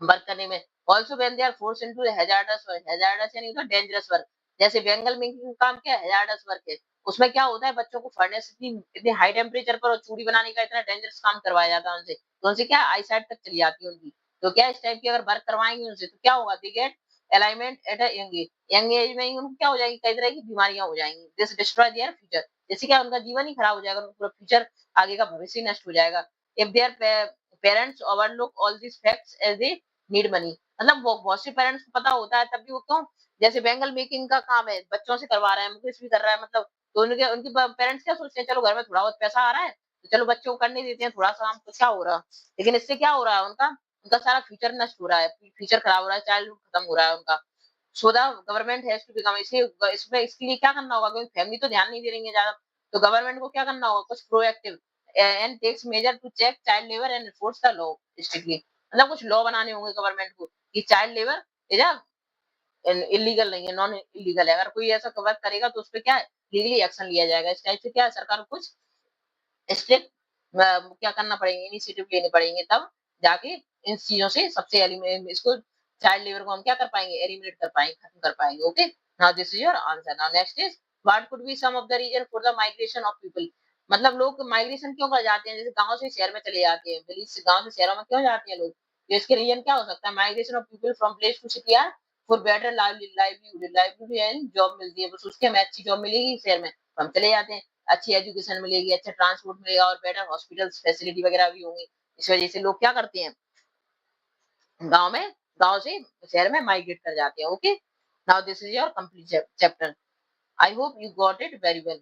वर्क करने में। Also when they are force into hazardous work, hazardous यानी होता है डेंजरस वर्क, जैसे बेंगल मेकिंग काम क्या है, हैजार्डस वर्क है। उसमें क्या होता है, बच्चों को फर्नेस इतनी इतने हाई टेम्परेचर पर और चूड़ी बनाने का इतना डेंजरस काम करवाया जाता है उनसे, तो उनसे क्या आई साइट तक चली जाती है उनकी। तो क्या इस टाइप की अगर वर्क करवाएंगे उनसे तो क्या होगा, they get alignment at a young age में ही उनको क्या हो जाएगी, कई तरह की बीमारियां हो जाएंगी। दिस डिस्ट्रॉय देयर फ्यूचर, जैसे क्या उनका जीवन ही खराब हो जाएगा, उनका पूरा फ्यूचर, आगे का भविष्य नष्ट हो जाएगा। If their parents overlook all this facts as they need money, मतलब वो बहुत से पेरेंट्स को पता होता है, तब भी वो क्यों, जैसे बैंगल मेकिंग का काम है, बच्चों से करवा रहे हैं, मुकेश भी कर रहा है, मतलब तो उनके उनके पेरेंट्स क्या सोचते हैं, चलो घर में थोड़ा बहुत पैसा आ रहा है, तो चलो बच्चों को करने देते हैं थोड़ा सा काम, तो क्या हो रहा है। लेकिन इससे क्या हो रहा है, उनका उनका सारा फ्यूचर नष्ट हो रहा है, फ्यूचर खराब हो रहा है, चाइल्डहुड खत्म हो रहा है उनका। So the government has to become, इसलिए इसमें इसके लिए क्या करना होगा, क्योंकि फैमिली तो ध्यान नहीं दे रही है ज्यादा, तो गवर्नमेंट को क्या करना होगा, कुछ proactive and takes measure to check child labour and enforce the law strictly, मतलब कुछ लॉ बनाने होंगे गवर्नमेंट को कि चाइल्ड लेबर इज इलीगल नहीं है, नॉन इलीगल है। अगर कोई ऐसा वर्क करेगा तो उस पे क्या है, लीगली एक्शन लिया जाएगा। इस टाइप से क्या है, सरकार को कुछ स्टेप क्या करना पड़ेंगे, इनिशिएटिव लेने पड़ेंगे, तब जाके इन चीजों से सबसे इसको चाइल्ड लेबर को हम क्या कर पाएंगे, एलिमिनेट कर पाएंगे, खत्म कर पाएंगे। Okay, now this is your answer. Now next is, what could be some of the reason for the migration of people, मतलब लोग माइग्रेशन क्यों कर जाते हैं, जैसे गांव से शहर में चले जाते हैं, विलेज से गांव से शहरों में क्यों जाते हैं लोग, तो इसके रीजन क्या हो सकता है, migration of people from place to city are for better livelihood and job मिलती है, बस उसके हमें अच्छी जॉब मिलेगी शहर में, तो हम चले जाते हैं, अच्छी एजुकेशन मिलेगी, अच्छा ट्रांसपोर्ट मिलेगा और बेटर हॉस्पिटल्स फैसिलिटी वगैरह भी होंगी। इस वजह से लोग क्या करते हैं, गांव में, गांव से शहर में माइग्रेट कर जाते हैं। Okay, now this is your complete chapter. I hope you got it very well.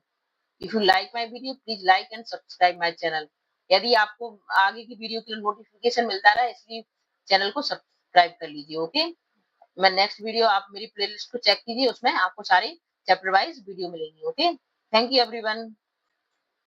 If you like my video please like and subscribe my channel, यदि आपको आगे की वीडियो के लिए नोटिफिकेशन मिलता रहा, इसलिए चैनल को सब्सक्राइब कर लीजिए। ओके, मैं नेक्स्ट वीडियो, आप मेरी प्लेलिस्ट को चेक कीजिए, उसमें आपको सारे चैप्टर वाइज वीडियो मिलेंगी। Okay, thank you everyone.